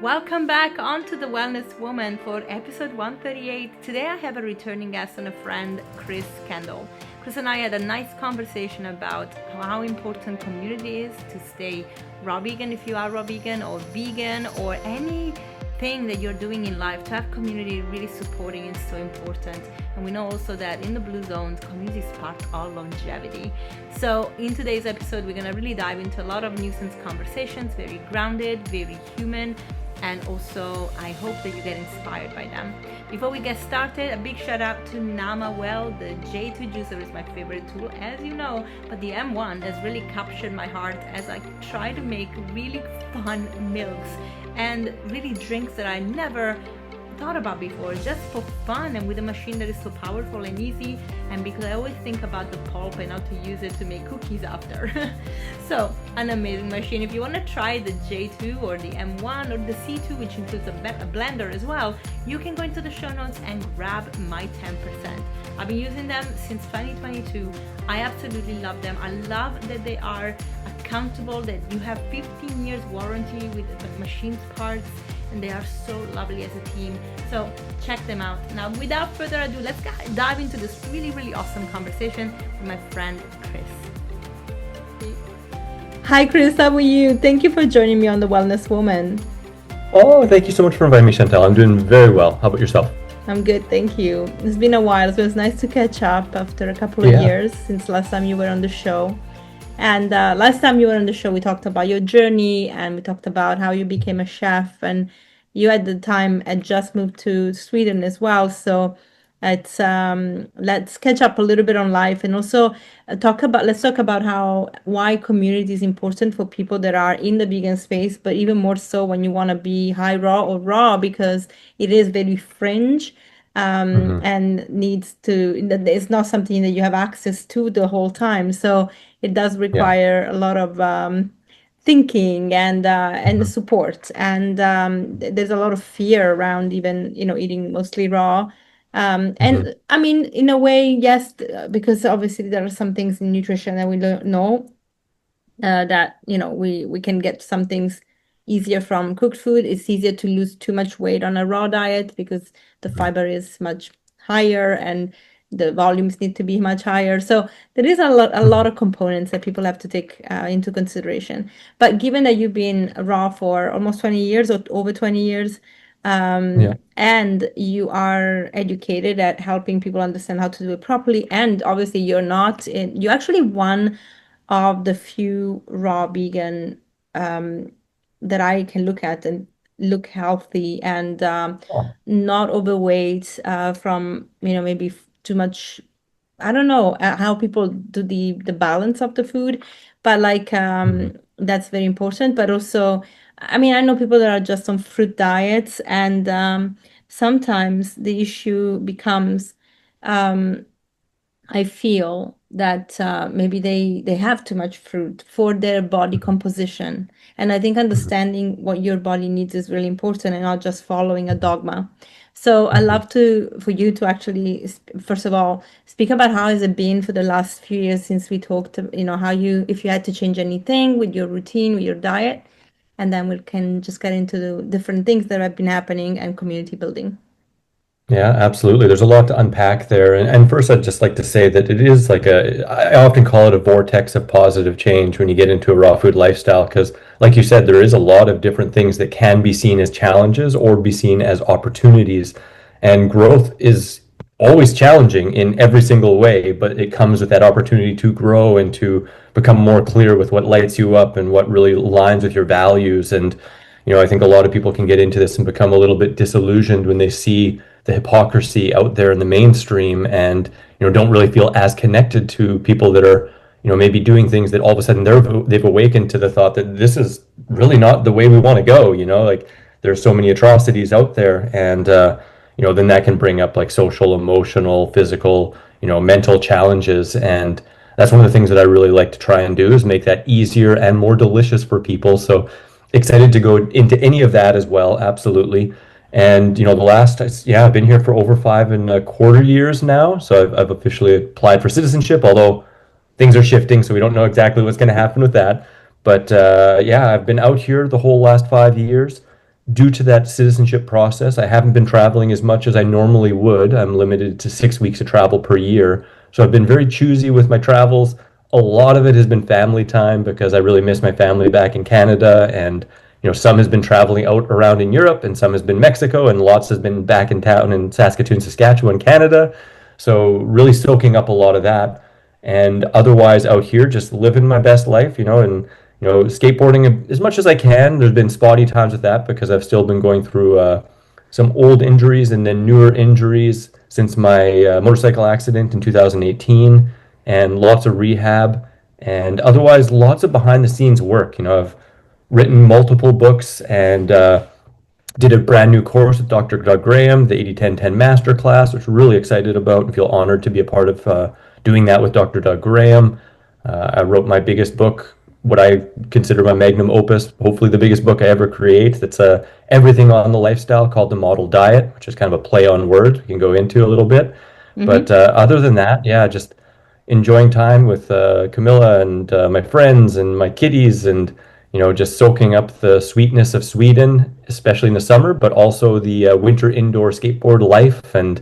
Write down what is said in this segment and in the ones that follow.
Welcome back onto The Wellness Woman for episode 138. Today I have a returning guest and a friend, Chris Kendall. Chris and I had a nice conversation about how important community is to stay raw vegan if you are raw vegan or vegan or anything that you're doing in life. To have community really supporting is so important. And we know also that in the blue zones, community spark our longevity. So in today's episode, we're going to really dive into a lot of nuisance conversations, very grounded, very human, and also I hope that you get inspired by them. Before we get started, a big shout out to Nama Well. The J2 juicer is my favorite tool, as you know, but the M1 has really captured my heart as I try to make really fun milks and really drinks that I never thought about before, just for fun, and with a machine that is so powerful and easy, and because I always think about the pulp and how to use it to make cookies after. So an amazing machine. If you want to try the J2 or the M1 or the C2, which includes a blender as well, you can go into the show notes and grab my 10%. I've been using them since 2022. I absolutely love them. I love that they are accountable, that you have 15 years warranty with the machine's parts, and they are so lovely as a team. So check them out. Now, without further ado, let's dive into this really awesome conversation with my friend Chris. Hi Chris, how are you? Thank you for joining me on The Wellness Woman. Oh, thank you so much for inviting me, Chantal. I'm doing very well. How about yourself? I'm good, thank you. It's been a while, so it's nice to catch up after a couple of years since last time you were on the show. And last time you were on the show, we talked about your journey, and we talked about how you became a chef, and you at the time had just moved to Sweden as well. So let's catch up a little bit on life, and also let's talk about why community is important for people that are in the vegan space, but even more so when you want to be high raw or raw, because it is very fringe. And it's not something that you have access to the whole time. So it does require a lot of thinking and support. And there's a lot of fear around even, eating mostly raw. And I mean, in a way, yes, because obviously there are some things in nutrition that we don't know, that, we can get some things easier from cooked food. It's easier to lose too much weight on a raw diet because the fiber is much higher and the volumes need to be much higher. So there is a lot of components that people have to take into consideration. But given that you've been raw for almost 20 years or over 20 years, and you are educated at helping people understand how to do it properly, and obviously you actually one of the few raw vegan that I can look at and look healthy and not overweight from maybe too much. I don't know how people do the balance of the food, but like that's very important. But also, I mean, I know people that are just on fruit diets, and sometimes the issue becomes I feel that maybe they have too much fruit for their body composition. And I think understanding what your body needs is really important, and not just following a dogma. So I love for you to actually, first of all, speak about how has it been for the last few years since we talked, if you had to change anything with your routine, with your diet, and then we can just get into the different things that have been happening and community building. Yeah, absolutely. There's a lot to unpack there. And first, I'd just like to say that it is I often call it a vortex of positive change when you get into a raw food lifestyle, because like you said, there is a lot of different things that can be seen as challenges or be seen as opportunities. And growth is always challenging in every single way, but it comes with that opportunity to grow and to become more clear with what lights you up and what really aligns with your values. And I think a lot of people can get into this and become a little bit disillusioned when they see the hypocrisy out there in the mainstream, and don't really feel as connected to people that are maybe doing things that all of a sudden they've awakened to the thought that this is really not the way we want to go. Like there's so many atrocities out there, and then that can bring up like social, emotional, physical, mental challenges. And that's one of the things that I really like to try and do, is make that easier and more delicious for people. So excited to go into any of that as well. Absolutely. And I've been here for over 5.25 years now. So I've officially applied for citizenship, although things are shifting, so we don't know exactly what's going to happen with that. But I've been out here the whole last 5 years, due to that citizenship process, I haven't been traveling as much as I normally would. I'm limited to 6 weeks of travel per year. So I've been very choosy with my travels. A lot of it has been family time because I really miss my family back in Canada. And, some has been traveling out around in Europe and some has been Mexico and lots has been back in town in Saskatoon, Saskatchewan, Canada. So really soaking up a lot of that. And otherwise out here, just living my best life, and skateboarding as much as I can. There's been spotty times with that because I've still been going through some old injuries and then newer injuries since my motorcycle accident in 2018, and lots of rehab, and otherwise lots of behind the scenes work. I've written multiple books and did a brand new course with Dr. Doug Graham, the 80-10-10 Masterclass, which we're really excited about and feel honored to be a part of doing that with Dr. Doug Graham. I wrote my biggest book, what I consider my magnum opus, hopefully the biggest book I ever create. That's everything on the lifestyle, called The Model Diet, which is kind of a play on words we can go into a little bit. But Mm-hmm. other than that, yeah, just enjoying time with Camilla and my friends and my kitties, and just soaking up the sweetness of Sweden, especially in the summer, but also the winter indoor skateboard life. And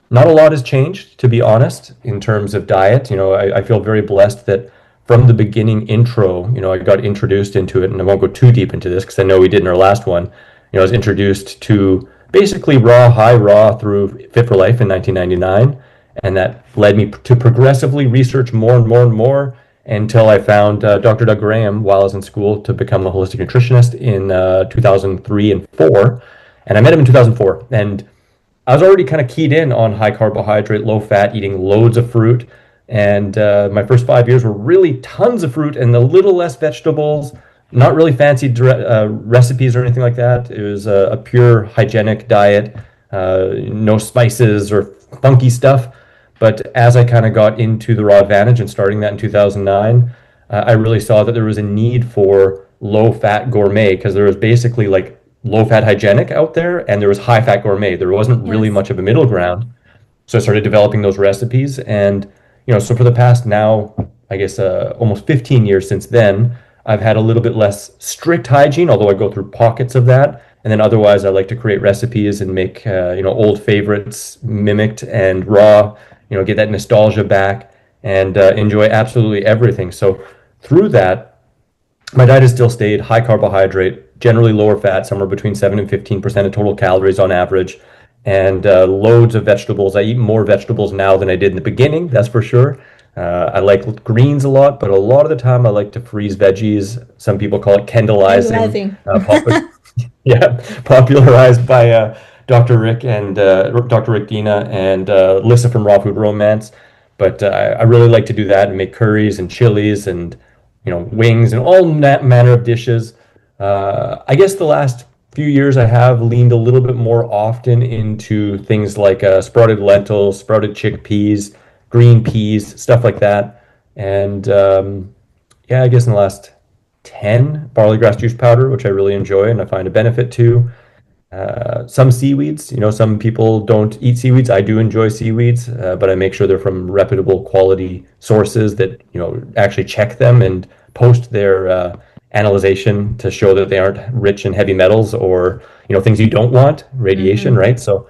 not a lot has changed, to be honest, in terms of diet. I feel very blessed that from the beginning intro, I got introduced into it, and I won't go too deep into this because I know we did in our last one. I was introduced to basically raw, high raw through Fit for Life in 1999, and that led me to progressively research more and more and more until I found Dr. Doug Graham while I was in school to become a holistic nutritionist in 2003 and 4. And I met him in 2004, and I was already kind of keyed in on high carbohydrate, low fat, eating loads of fruit. And my first 5 years were really tons of fruit and a little less vegetables, not really fancy recipes or anything like that. It was a pure hygienic diet, no spices or funky stuff. But as I kind of got into the Raw Advantage and starting that in 2009, I really saw that there was a need for low fat gourmet because there was basically like low fat hygienic out there and there was high fat gourmet. There wasn't really Yes. much of a middle ground. So I started developing those recipes, and so for the past now, I guess almost 15 years since then, I've had a little bit less strict hygiene, although I go through pockets of that. And then otherwise, I like to create recipes and make old favorites mimicked and raw. Get that nostalgia back and enjoy absolutely everything. So through that, my diet has still stayed high carbohydrate, generally lower fat, somewhere between 7 and 15% of total calories on average, and loads of vegetables. I eat more vegetables now than I did in the beginning, that's for sure. I like greens a lot, but a lot of the time I like to freeze veggies. Some people call it Kendallizing. Analyzing. Yeah, popularized by Dr. Rick and Dr. Rick Dina and Lissa from Raw Food Romance. But I really like to do that and make curries and chilies and wings and all manner of dishes. I guess the last few years I have leaned a little bit more often into things like sprouted lentils, sprouted chickpeas, green peas, stuff like that. And yeah, I guess in the last 10, barley grass juice powder, which I really enjoy and I find a benefit to. Some seaweeds, some people don't eat seaweeds. I do enjoy seaweeds, but I make sure they're from reputable quality sources that, actually check them and post their analyzation to show that they aren't rich in heavy metals or, things you don't want, radiation, Mm-hmm. right? So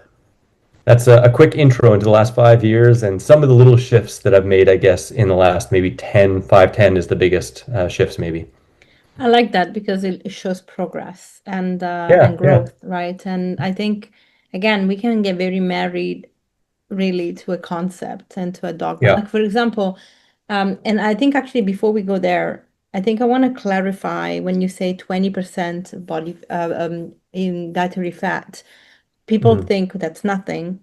that's a quick intro into the last 5 years and some of the little shifts that I've made, I guess, in the last maybe 10, 5, 10 is the biggest shifts, maybe. I like that because it shows progress and Yeah, yeah, growth, right? And I think again we can get very married really to a concept and to a dogma. yeah. Like for example, and I think actually before we go there, I think I want to clarify when you say 20% body in dietary fat, people Mhm. think that's nothing,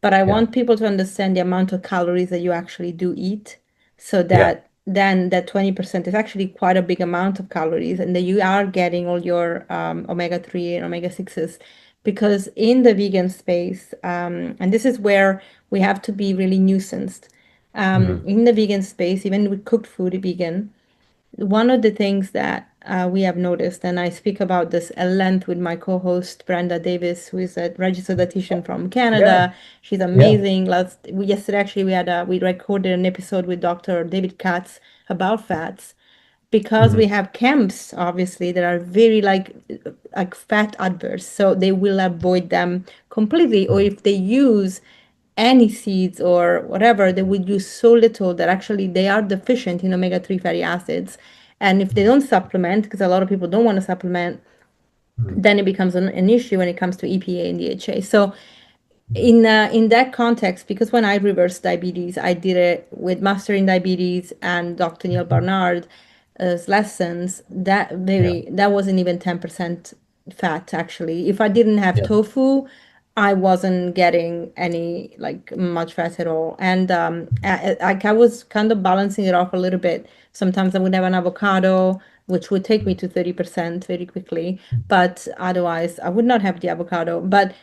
but I Yeah, want people to understand the amount of calories that you actually do eat so yeah. that then that 20% is actually quite a big amount of calories and that you are getting all your omega-3 and omega-6s because in the vegan space, and this is where we have to be really nuanced. Mhm. In the vegan space, even with cooked food vegan, one of the things that we have noticed, and I speak about this at length with my co-host Brenda Davis, who is a registered dietitian from Yeah, Canada. She's yeah. amazing. Yesterday actually we recorded an episode with Dr. David Katz about fats. because we Hmm. have camps, obviously, that are very like fat adverse, so they will avoid them completely. Or Hmm. if they use any seeds or whatever, they will use so little that actually they are deficient in omega-3 fatty acids. And if they don't supplement, because a lot of people don't want to supplement, Hmm. then it becomes an issue when it comes to EPA and DHA. So Hmm. in that context, because when I reversed diabetes, I did it with Mastering Diabetes and Dr. Neil Hmm. Barnard's lessons. Yeah. That wasn't even 10% fat actually. If I didn't have Yeah. tofu, I wasn't getting any like much fat at all. And I was kind of balancing it off a little bit. Sometimes I would have an avocado, which would take me to 30% very quickly, but otherwise I would not have the avocado. But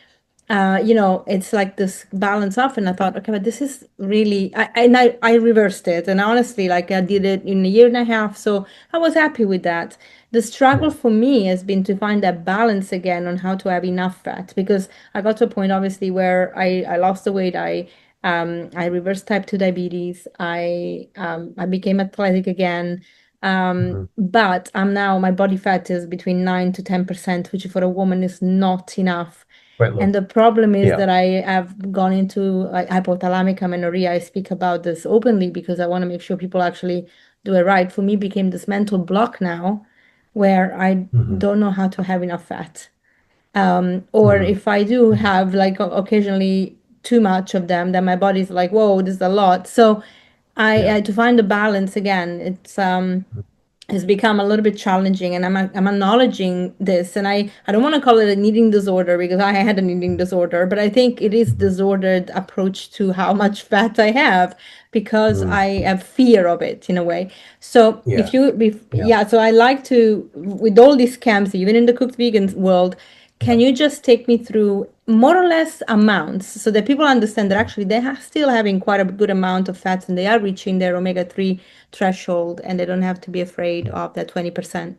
it's like this balance off, and I thought, okay, but this is really, I reversed it, and honestly, like I did it in a year and a half, so I was happy with that. The struggle Yeah. for me has been to find that balance again on how to have enough fat, because I got to a point, obviously, where I lost the weight, I reversed type 2 diabetes, I became athletic again. Hmm. But I'm now, my body fat is between 9 to 10%, which for a woman is not enough. Quite And low. the problem is Yeah. that I have gone into like hypothalamic amenorrhea. I speak about this openly because I want to make sure people actually do it right. For me, it became this mental block now where I Hmm. don't know how to have enough fat. Or Hmm. if I do have like occasionally too much of them, then my body's like, whoa, this is a lot. So Yeah. I to find the balance again, it's become a little bit challenging, and I'm acknowledging this, and I don't want to call it an eating disorder because I had an eating disorder, but I think it is Hmm. disordered approach to how much fat I have because Hmm. I have fear of it in a way. So Yeah. Yeah. yeah, so I like to, with all these camps, even in the cooked vegan world, Yeah. can you just take me through more or less amounts so that people understand that actually they are still having quite a good amount of fats and they are reaching their omega-3 threshold and they don't have to be afraid of that 20%?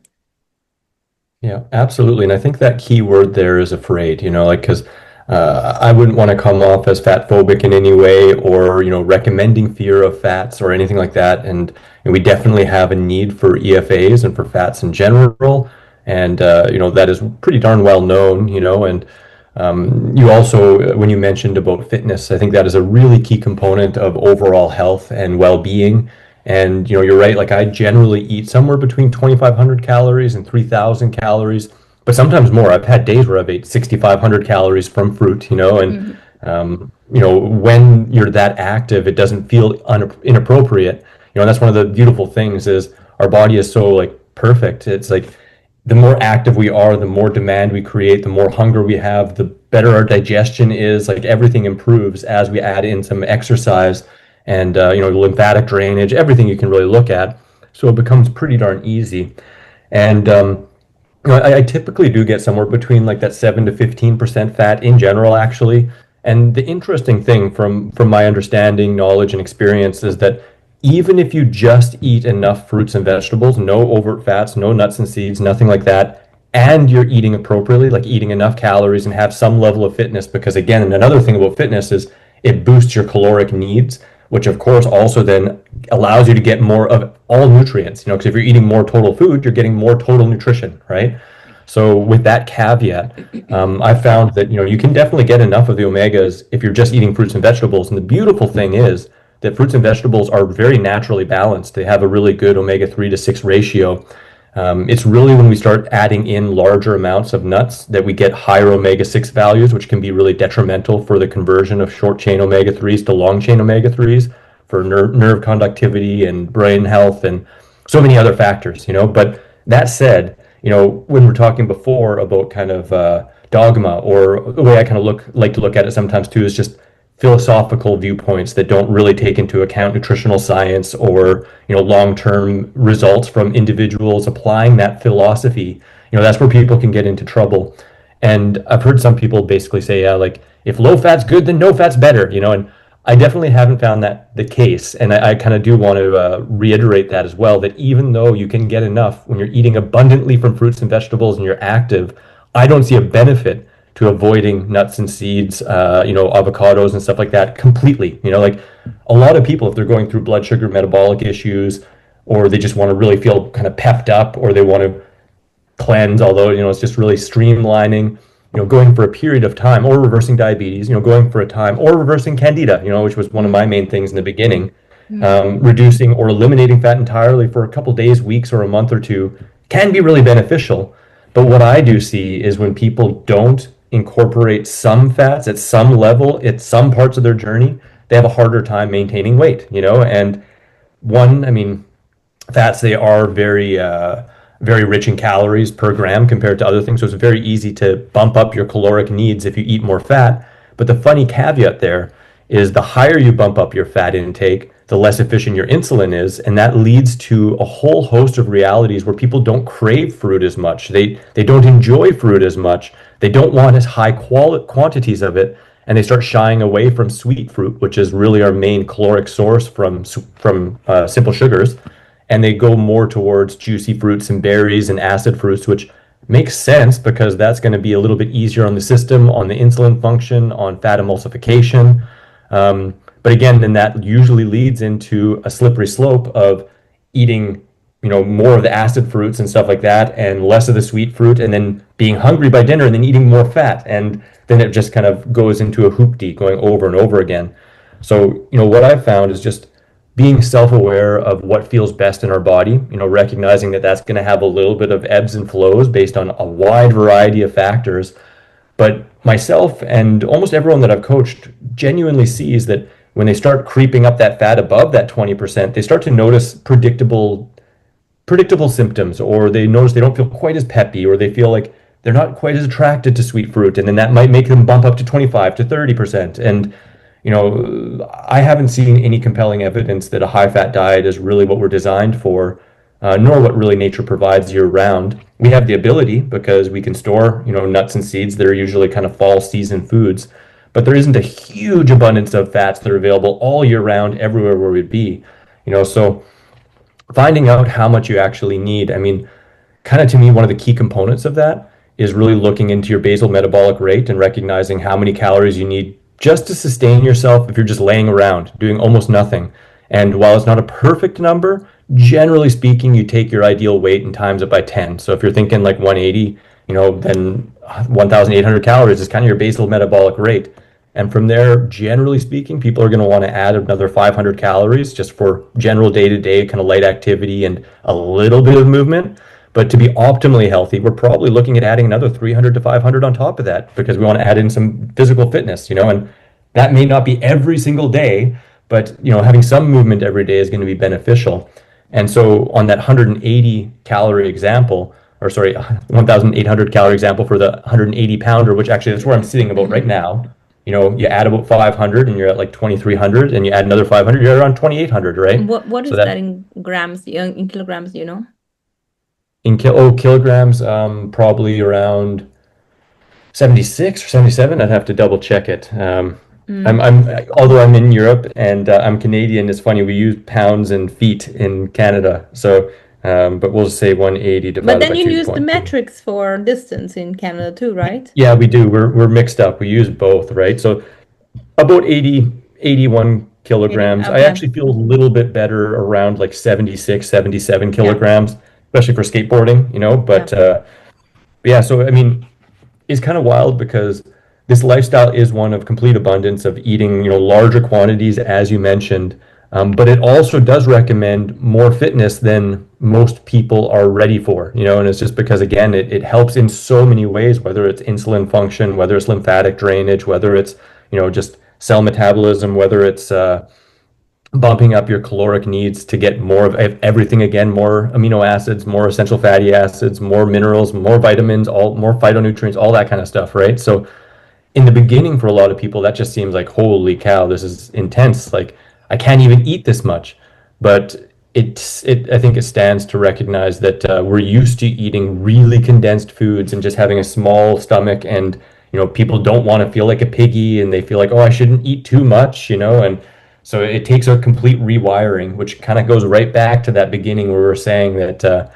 Yeah, absolutely. And I think that key word there is afraid, like, because I wouldn't want to come off as fat phobic in any way or, recommending fear of fats or anything like that. And we definitely have a need for EFAs and for fats in general. And, that is pretty darn well known, and you also, when you mentioned about fitness, I think that is a really key component of overall health and well-being. And you're right. Like I generally eat somewhere between 2,500 calories and 3,000 calories, but sometimes more. I've had days where I've ate 6,500 calories from fruit. And Mhm. when you're that active, it doesn't feel inappropriate. And that's one of the beautiful things is our body is so like perfect. It's like the more active we are, the more demand we create, the more hunger we have, the better our digestion is. Like everything improves as we add in some exercise and lymphatic drainage, everything you can really look at. So it becomes pretty darn easy. And I typically do get somewhere between like that 7 to 15% fat in general, actually. And the interesting thing from my understanding, knowledge, and experience is that even if you just eat enough fruits and vegetables, no overt fats, no nuts and seeds, nothing like that, and you're eating appropriately, like eating enough calories and have some level of fitness, because again, another thing about fitness is it boosts your caloric needs, which of course also then allows you to get more of all nutrients, because if you're eating more total food, you're getting more total nutrition, right? So with that caveat, I found that you can definitely get enough of the omegas if you're just eating fruits and vegetables. And the beautiful thing is that fruits and vegetables are very naturally balanced. They have a really good omega-3 to 6 ratio. It's really when we start adding in larger amounts of nuts that we get higher omega-6 values, which can be really detrimental for the conversion of short chain omega-3s to long chain omega-3s for nerve conductivity and brain health and so many other factors. But that said, when we're talking before about kind of dogma, or the way I kind of like to look at it sometimes too, is just philosophical viewpoints that don't really take into account nutritional science or long-term results from individuals applying that philosophy. That's where people can get into trouble. And I've heard some people basically say, yeah, like if low fat's good, then no fat's better. And I definitely haven't found that the case. And I kind of do want to reiterate that as well, that even though you can get enough when you're eating abundantly from fruits and vegetables and you're active, I don't see a benefit to avoiding nuts and seeds, avocados and stuff like that completely. Like a lot of people, if they're going through blood sugar metabolic issues, or they just want to really feel kind of pepped up, or they want to cleanse, although, it's just really streamlining, going for a period of time, or reversing diabetes, going for a time, or reversing candida, which was one of my main things in the beginning. Reducing or eliminating fat entirely for a couple days, weeks, or a month or two can be really beneficial. But what I do see is when people don't incorporate some fats at some level, at some parts of their journey, they have a harder time maintaining weight, and I mean, fats, they are very rich in calories per gram compared to other things. So it's very easy to bump up your caloric needs if you eat more fat. But the funny caveat there is the higher you bump up your fat intake, the less efficient your insulin is. And that leads to a whole host of realities where people don't crave fruit as much. They don't enjoy fruit as much. They don't want as high quantities of it. And they start shying away from sweet fruit, which is really our main caloric source from simple sugars, and they go more towards juicy fruits and berries and acid fruits, which makes sense because that's going to be a little bit easier on the system, on the insulin function, on fat emulsification. But again, then that usually leads into a slippery slope of eating, more of the acid fruits and stuff like that, and less of the sweet fruit, and then being hungry by dinner and then eating more fat. And then it just kind of goes into a hoopty going over and over again. So, what I've found is just being self-aware of what feels best in our body, recognizing that that's going to have a little bit of ebbs and flows based on a wide variety of factors. But myself and almost everyone that I've coached genuinely sees that when they start creeping up that fat above that 20%, they start to notice predictable symptoms, or they notice they don't feel quite as peppy, or they feel like they're not quite as attracted to sweet fruit. And then that might make them bump up to 25 to 30%. And I haven't seen any compelling evidence that a high-fat diet is really what we're designed for, nor what really nature provides year-round. We have the ability because we can store, nuts and seeds that are usually kind of fall season foods, but there isn't a huge abundance of fats that are available all year round everywhere where we'd be. So finding out how much you actually need, I mean, kind of to me, one of the key components of that is really looking into your basal metabolic rate and recognizing how many calories you need just to sustain yourself if you're just laying around doing almost nothing. And while it's not a perfect number, generally speaking, you take your ideal weight and times it by 10. So if you're thinking like 180, then 1,800 calories is kind of your basal metabolic rate. And from there, generally speaking, people are going to want to add another 500 calories just for general day-to-day kind of light activity and a little bit of movement. But to be optimally healthy, we're probably looking at adding another 300 to 500 on top of that because we want to add in some physical fitness, and that may not be every single day, but, having some movement every day is going to be beneficial. And so on that 180 calorie example, or sorry, 1,800 calorie example for the 180 pounder, which actually that's where I'm sitting about right now, you add about 500 and you're at like 2,300, and you add another 500, you're around 2,800, right? What is So that in grams, in kilograms, in kilograms, probably around 76 or 77. I'd have to double check it. Although I'm in Europe and I'm Canadian, it's funny, we use pounds and feet in Canada. So, but we'll say 180 divided by 2. But then you use the metrics for distance in Canada too, right? Yeah, we do. We're mixed up. We use both, right? So about 81 kilograms. I actually feel a little bit better around like 76, 77 kilograms, especially for skateboarding, but yeah, so I mean, it's kind of wild because this lifestyle is one of complete abundance of eating, larger quantities, as you mentioned, but it also does recommend more fitness than most people are ready for, and it's just because, again, it helps in so many ways, whether it's insulin function, whether it's lymphatic drainage, whether it's, just cell metabolism, whether it's bumping up your caloric needs to get more of everything, again, more amino acids, more essential fatty acids, more minerals, more vitamins, more phytonutrients, all that kind of stuff, right? So in the beginning, for a lot of people, that just seems like, holy cow, this is intense. Like, I can't even eat this much. But I think it stands to recognize that we're used to eating really condensed foods and just having a small stomach, and people don't want to feel like a piggy, and they feel like, oh, I shouldn't eat too much, and so it takes a complete rewiring, which kind of goes right back to that beginning where we were saying that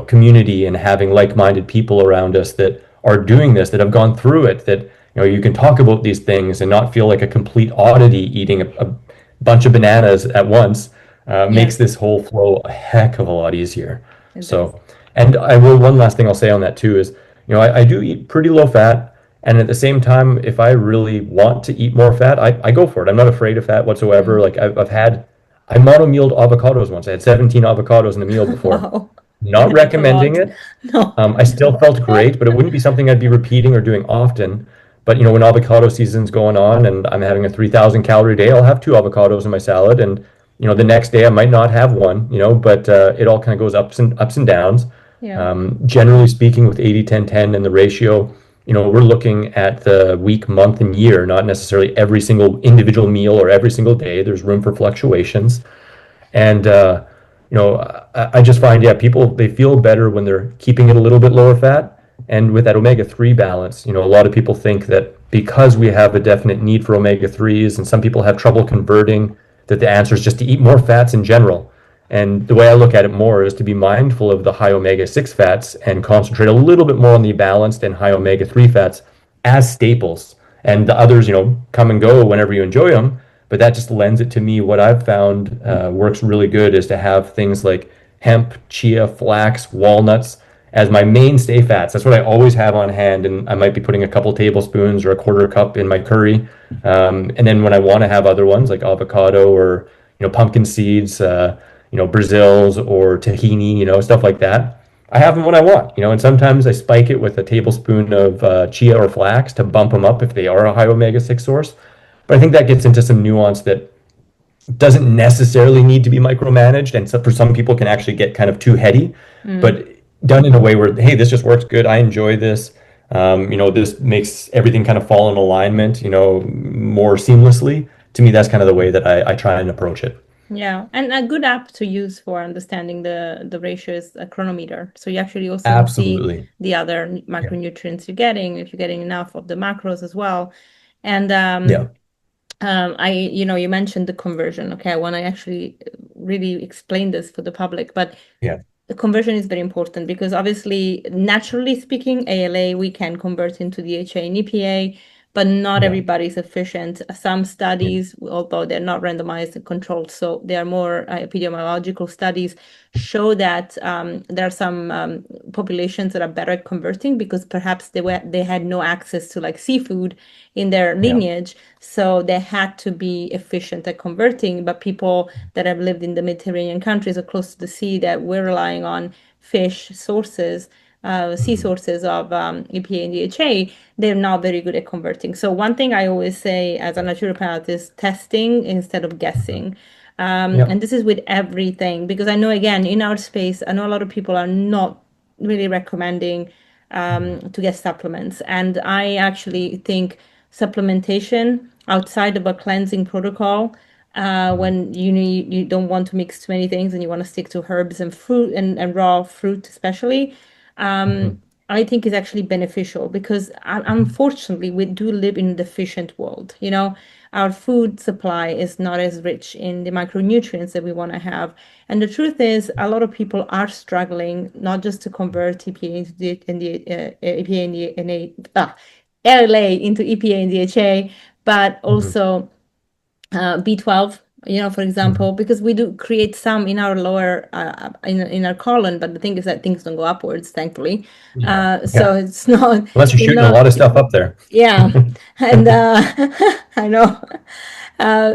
community and having like-minded people around us that are doing this, that have gone through it, that you can talk about these things and not feel like a complete oddity eating a bunch of bananas at once. makes Yes, this whole flow a heck of a lot easier. it does. So, and I will, one last thing I'll say on that too is, I do eat pretty low fat. And at the same time, if I really want to eat more fat, I go for it. I'm not afraid of fat whatsoever. Mm. Like I mono-mealed avocados once. I had 17 avocados in a meal before. Wow, Not that's a recommending lot. it. No. I still felt great, but it wouldn't be something I'd be repeating or doing often. But when avocado season's going on and I'm having a 3,000 calorie day, I'll have two avocados in my salad, and the next day I might not have one. But it all kind of goes ups and downs. Yeah. Generally speaking, with 80-10-10 and the ratio, we're looking at the week, month, and year, not necessarily every single individual meal or every single day. There's room for fluctuations. And I just find, yeah, people they feel better when they're keeping it a little bit lower fat. And with that omega-3 balance, a lot of people think that because we have a definite need for omega-3s, and some people have trouble converting, that the answer is just to eat more fats in general. And the way I look at it more is to be mindful of the high omega-6 fats and concentrate a little bit more on the balanced and high omega-3 fats as staples. And the others, come and go whenever you enjoy them. But that just lends it to me. What I've found works really good is to have things like hemp, chia, flax, walnuts as my mainstay fats. That's what I always have on hand, and I might be putting a couple tablespoons or a quarter cup in my curry. And then when I want to have other ones like avocado or pumpkin seeds, Brazils or tahini, stuff like that. I have them when I want, and sometimes I spike it with a tablespoon of chia or flax to bump them up if they are a high omega-6 source. But I think that gets into some nuance that doesn't necessarily need to be micromanaged, and so for some people can actually get kind of too heady, Mm. but done in a way where, hey, this just works good. I enjoy this. This makes everything kind of fall in alignment, more seamlessly. To me, that's kind of the way that I try and approach it. Yeah, and a good app to use for understanding the ratio is a chronometer. So you actually also can see Absolutely. the other Yeah. macronutrients you're getting, if you're getting enough of the macros as well. And Yeah. you mentioned the conversion. Okay, I want to actually really explain this for the public, but Yeah. the conversion is very important because obviously, naturally speaking, ALA we can convert into DHA and EPA, but not Yeah. everybody is efficient. Some Yeah. studies, although they're not randomized and controlled, so they are more epidemiological studies, show that there are some populations that are better at converting because perhaps they had no access to like seafood in their Yeah. lineage, so they had to be efficient at converting. But people that have lived in the Mediterranean countries or close to the sea that we're relying on fish sources, sea Mhm. sources of EPA and DHA, they're not very good at converting. So one thing I always say as a naturopath is testing instead of Mhm. guessing. Yeah. And this is with everything because I know, again, in our space, I know a lot of people are not really recommending Mhm. to get supplements. And I actually think supplementation outside of a cleansing protocol, Mhm. when you don't want to mix too many things and you want to stick to herbs and fruit and raw fruit especially, Mhm. I think is actually beneficial because unfortunately we do live in a deficient world. Our food supply is not as rich in the micronutrients that we want to have. And the truth is, a lot of people are struggling not just to convert EPA into EPA and LA into EPA and DHA, but Mhm. also B12, for Mhm. example, because we do create some in our lower in our colon, but the thing is that things don't go upwards, thankfully. Yeah. So Yeah. it's not Unless you're it's shooting a not lot of stuff up there. yeah, and I know.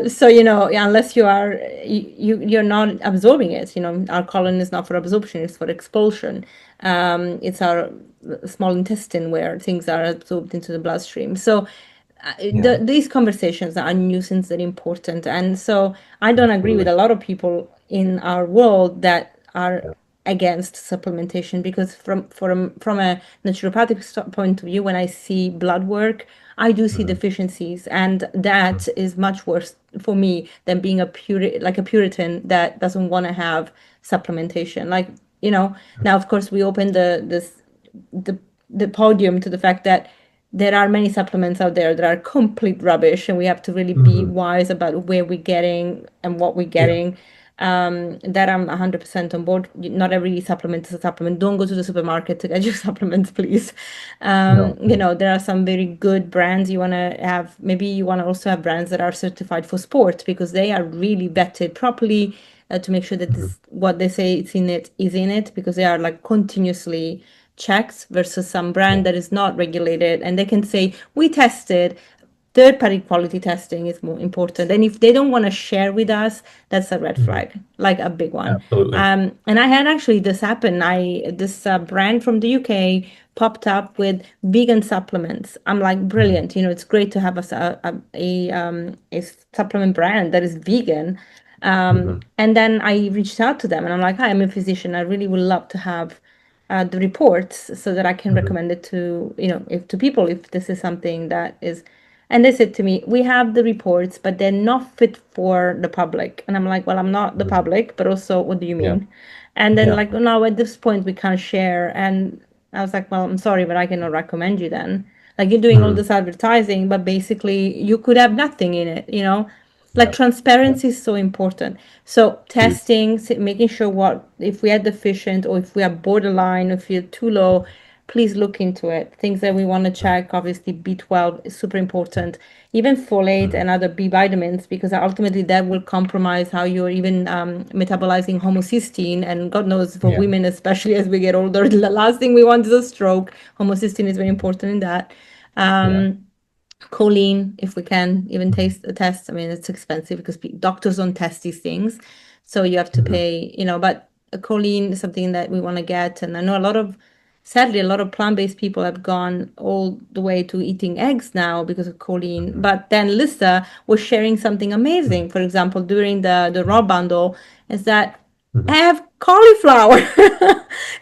So yeah, unless you're not absorbing it, our colon is not for absorption; it's for expulsion. It's our small intestine where things are absorbed into the bloodstream. So Yeah. these conversations are nuisance and important, and so I don't agree with Absolutely. a lot of people in our world that are Yeah. against supplementation because from a naturopathic point of view, when I see blood work, I do see Mhm. deficiencies, and that is much worse for me than being a Puritan that doesn't want to have supplementation. Like, now of course we open the the podium to the fact that there are many supplements out there that are complete rubbish, and we have to really be Mhm. wise about where we're getting and what we're Yeah. getting. That I'm 100% on board. Not every supplement is a supplement. Don't go to the supermarket to get your supplements, please. No. No. There are some very good brands you want to have. Maybe you want to also have brands that are certified for sport because they are really vetted properly. to make sure that Mhm. this what they say it's in it is in it, because they are like continuously checked versus some Yeah. brand that is not regulated, and they can say we tested. Third party quality testing is more important, and if they don't want to share with us, that's a red Mhm. flag, like a big one. Absolutely. And I had actually this happen. I this brand from the UK popped up with vegan supplements. I'm like, Mhm. brilliant. It's great to have a supplement brand that is vegan. Mhm. And then I reached out to them, and I'm like, hi, I'm a physician. I really would love to have the reports so that I can Mhm. recommend it to, if to people, if this is something that is. And they said to me, we have the reports, but they're not fit for the public. And I'm like, well, I'm not the Mhm. public, but also, what do you Yeah. mean? And then, Yeah. like, no, at this point, we can't share. And I was like, well, I'm sorry, but I cannot recommend you then. Like, you're doing all Mhm. this advertising, but basically, you could have nothing in it. Like, Yeah. Yeah. transparency is so important. So Huge. testing, making sure what if we are deficient, or if we are borderline, if you're too low, please look into it. Things that we want to check, obviously B12 is super important, even folate Mhm. and other B vitamins, because ultimately that will compromise how you're even metabolizing homocysteine. And God knows, for Yeah. women, especially as we get older, the last thing we want is a stroke. Homocysteine is very important in that. Yeah. Choline, if we can even Mhm. taste a test. I mean, it's expensive because doctors don't test these things, so you have to Mhm. pay. But choline is something that we want to get, and I know sadly, a lot of plant-based people have gone all the way to eating eggs now because of choline. Mhm. But then Lisa was sharing something Mhm. amazing, for example, during the raw bundle, is that I Mhm. have cauliflower.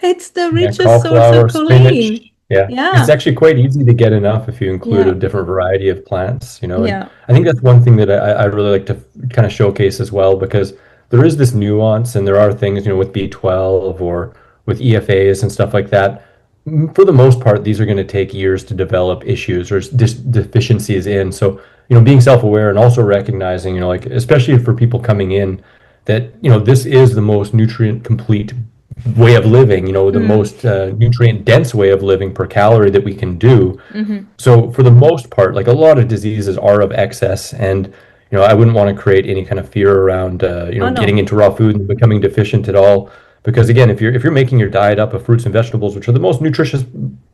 It's the Yeah, richest source of cauliflower, spinach. choline. Yeah, it's Yeah, actually quite easy to get enough if you include a yeah, different variety of plants, and yeah. I think that's one thing that I really like to kind of showcase as well, because there is this nuance and there are things, with B12 or with EFAs and stuff like that. For the most part, these are going to take years to develop issues or deficiencies in. So, being self-aware and also recognizing, like especially for people coming in, that this is the most nutrient complete way of living, the Mm, most nutrient dense way of living per calorie that we can do. hmm. So for the most part, like a lot of diseases are of excess, and I wouldn't want to create any kind of fear around Oh getting no. into raw food and becoming deficient at all. Because again, if you're making your diet up of fruits and vegetables, which are the most nutritious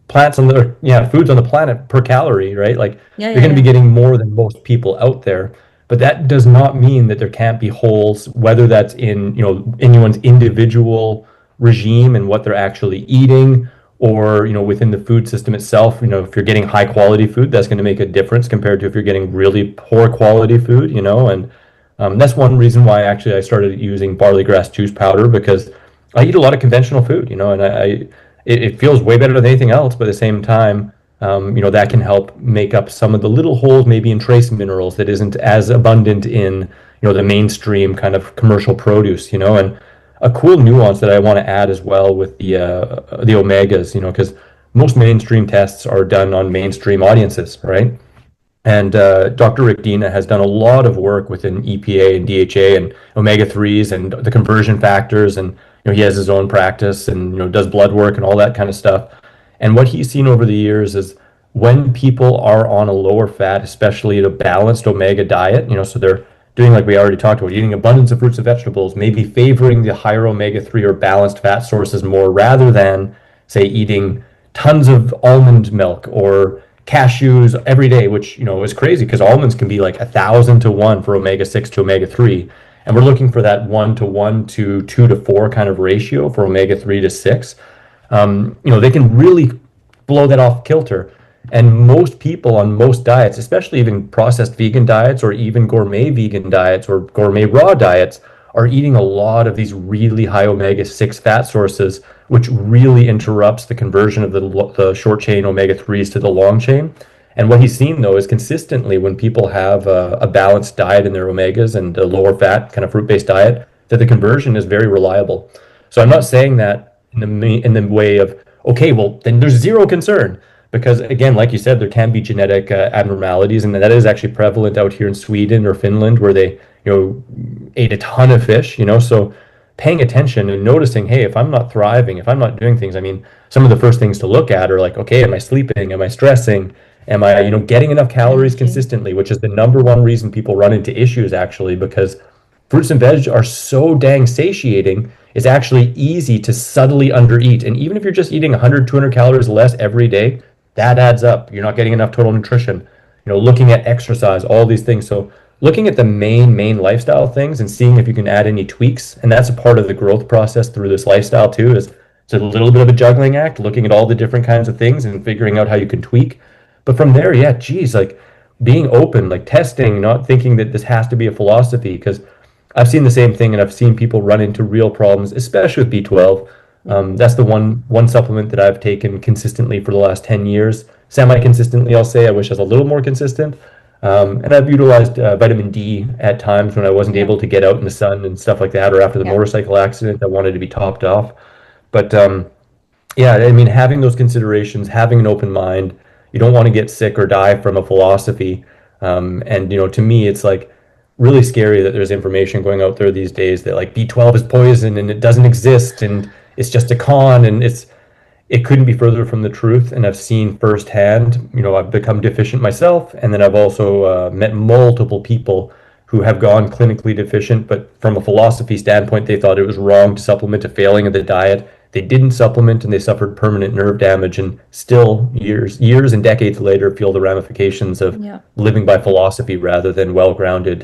plants on the foods on the planet per calorie, right? Like Yeah, you're yeah, going to be yeah. getting more than most people out there. But that does not mean that there can't be holes, whether that's in anyone's individual regime and what they're actually eating, or within the food system itself. If you're getting high quality food, that's going to make a difference compared to if you're getting really poor quality food. And that's one reason why actually I started using barley grass juice powder, because I eat a lot of conventional food, and it feels way better than anything else. But at the same time, that can help make up some of the little holes maybe in trace minerals that isn't as abundant in the mainstream kind of commercial produce. And a cool nuance that I want to add as well with the omegas, because most mainstream tests are done on mainstream audiences, right? And Dr. Rick Dina has done a lot of work within EPA and DHA and omega 3s and the conversion factors. And he has his own practice and does blood work and all that kind of stuff. And what he's seen over the years is when people are on a lower fat, especially a balanced omega diet, so they're doing like we already talked about, eating abundance of fruits and vegetables, maybe favoring the higher omega 3 or balanced fat sources more rather than, say, eating tons of almond milk or cashews every day, which is crazy because almonds can be like 1,000 to 1 for omega 6 to omega 3, and we're looking for that 1 to 1 to 2 to 4 kind of ratio for omega 3 to 6. They can really blow that off kilter. And most people on most diets, especially even processed vegan diets or even gourmet vegan diets or gourmet raw diets, are eating a lot of these really high omega 6 fat sources, which really interrupts the conversion of the short chain omega 3s to the long chain. And what he's seen though is consistently when people have a balanced diet in their omegas and a lower fat kind of fruit based diet, that the conversion is very reliable. So I'm Yeah. not saying that in the way of, okay, well then there's zero concern, because again, like you said, there can be genetic abnormalities, and that is actually prevalent out here in Sweden or Finland, where they ate a ton of fish. So paying attention and noticing, hey, if I'm not thriving, if I'm not doing things, I mean, some of the first things to look at are like, okay, am I sleeping? Am I stressing? Am I getting enough calories Energy. consistently? Which is the number one reason people run into issues actually, because fruits and veg are so dang satiating. It's actually easy to subtly undereat. And even if you're just eating 100, 200 calories less every day, that adds up. You're not getting enough total nutrition. Looking at exercise, all these things. So looking at the main lifestyle things and seeing if you can add any tweaks. And that's a part of the growth process through this lifestyle too, is it's a little bit of a juggling act, looking at all the different kinds of things and figuring out how you can tweak. But from there, yeah, geez, like being open, like testing, not thinking that this has to be a philosophy, because I've seen the same thing and I've seen people run into real problems, especially with B12. Yeah. That's the one supplement that I've taken consistently for the last 10 years. Semi-consistently, I'll say. I wish I was a little more consistent. And I've utilized vitamin D at times when I wasn't Yeah. able to get out in the sun and stuff like that, or after the Yeah. motorcycle accident, I wanted to be topped off. But yeah, I mean, having those considerations, having an open mind, you don't want to get sick or die from a philosophy. And to me, it's like really scary that there's information going out there these days that like B12 is poison and it doesn't exist and it's just a con, and it couldn't be further from the truth. And I've seen firsthand, I've become deficient myself, and then I've also met multiple people who have gone clinically deficient, but from a philosophy standpoint, they thought it was wrong to supplement a failing of the diet. They didn't supplement and they suffered permanent nerve damage, and still years and decades later feel the ramifications of Yeah. living by philosophy rather than well-grounded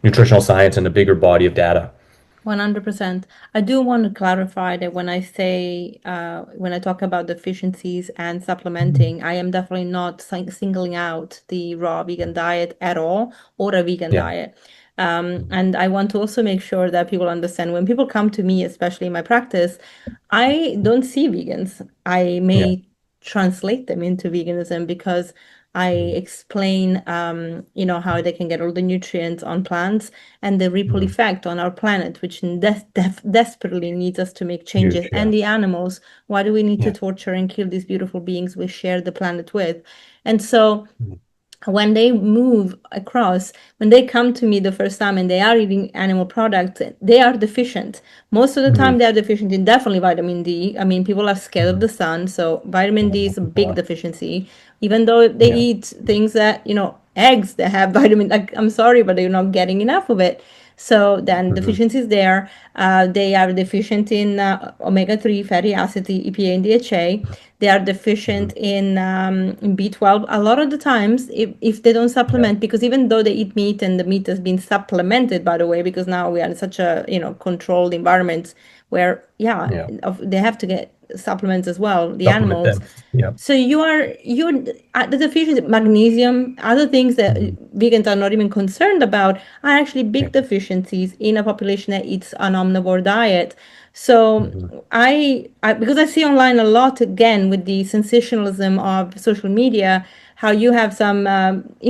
nutritional science and a bigger body of data. 100%. I do want to clarify that when I say, when I talk about deficiencies and supplementing, I am definitely not singling out the raw vegan diet at all, or a vegan Yeah. diet. And I want to also make sure that people understand when people come to me, especially in my practice, I don't see vegans. I Yeah. may translate them into veganism because I Mhm. explain, how they can get all the nutrients on plants and the ripple Mhm. effect on our planet, which desperately needs us to make changes, Huge. and Yeah. the animals. Why do we need to Yeah. torture and kill these beautiful beings we share the planet with? And so Mhm. when they move across, when they come to me the first time and they are eating animal products, they are deficient. Most of the time, Mhm. they are deficient in definitely vitamin D. I mean, people are scared of Mhm. the sun, so vitamin Yeah, D is most a people big are. deficiency. Even though they Yeah. eat things that, eggs that have vitamin, like, I'm sorry, but they're not getting enough of it. So then Mhm. deficiencies there. They are deficient in omega-3 fatty acids, EPA and DHA. They are Mhm. deficient in B12 a lot of the times if they don't Yeah. supplement, because even though they eat meat and the meat has been supplemented, by the way, because now we are in such a controlled environment where, yeah, Yeah. they have to get supplements as well, the Supplement animals. them. Yeah. So you're the deficiency magnesium, other things that Mhm. vegans are not even concerned about are actually Yeah. big deficiencies in a population that eats an omnivore diet. So Mhm. because I see online a lot again with the sensationalism of social media, how you have some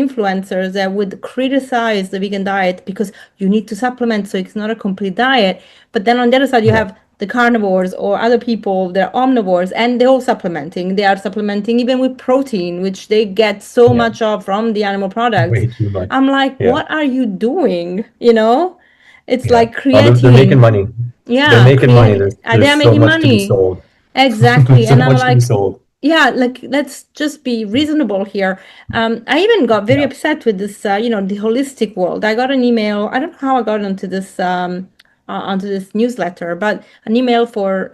influencers that would criticize the vegan diet because you need to supplement, so it's not a complete diet. But then on the other side, you Yeah. have the carnivores or other people, they're omnivores, and they're all supplementing. They are supplementing even with protein, which they get so Yeah. much of from the animal products. Way too much. I'm like, Yeah. what are you doing? It's Yeah. like Oh, they're making creatine. money. They're Yeah, making money. There's they there's are so making much to be money. sold. Exactly. There's so And I'm much to be like, sold. yeah, like, let's just be reasonable here. I even got very Yeah. upset with this, the holistic world. I got an email. I don't know how I got onto this newsletter, but an email for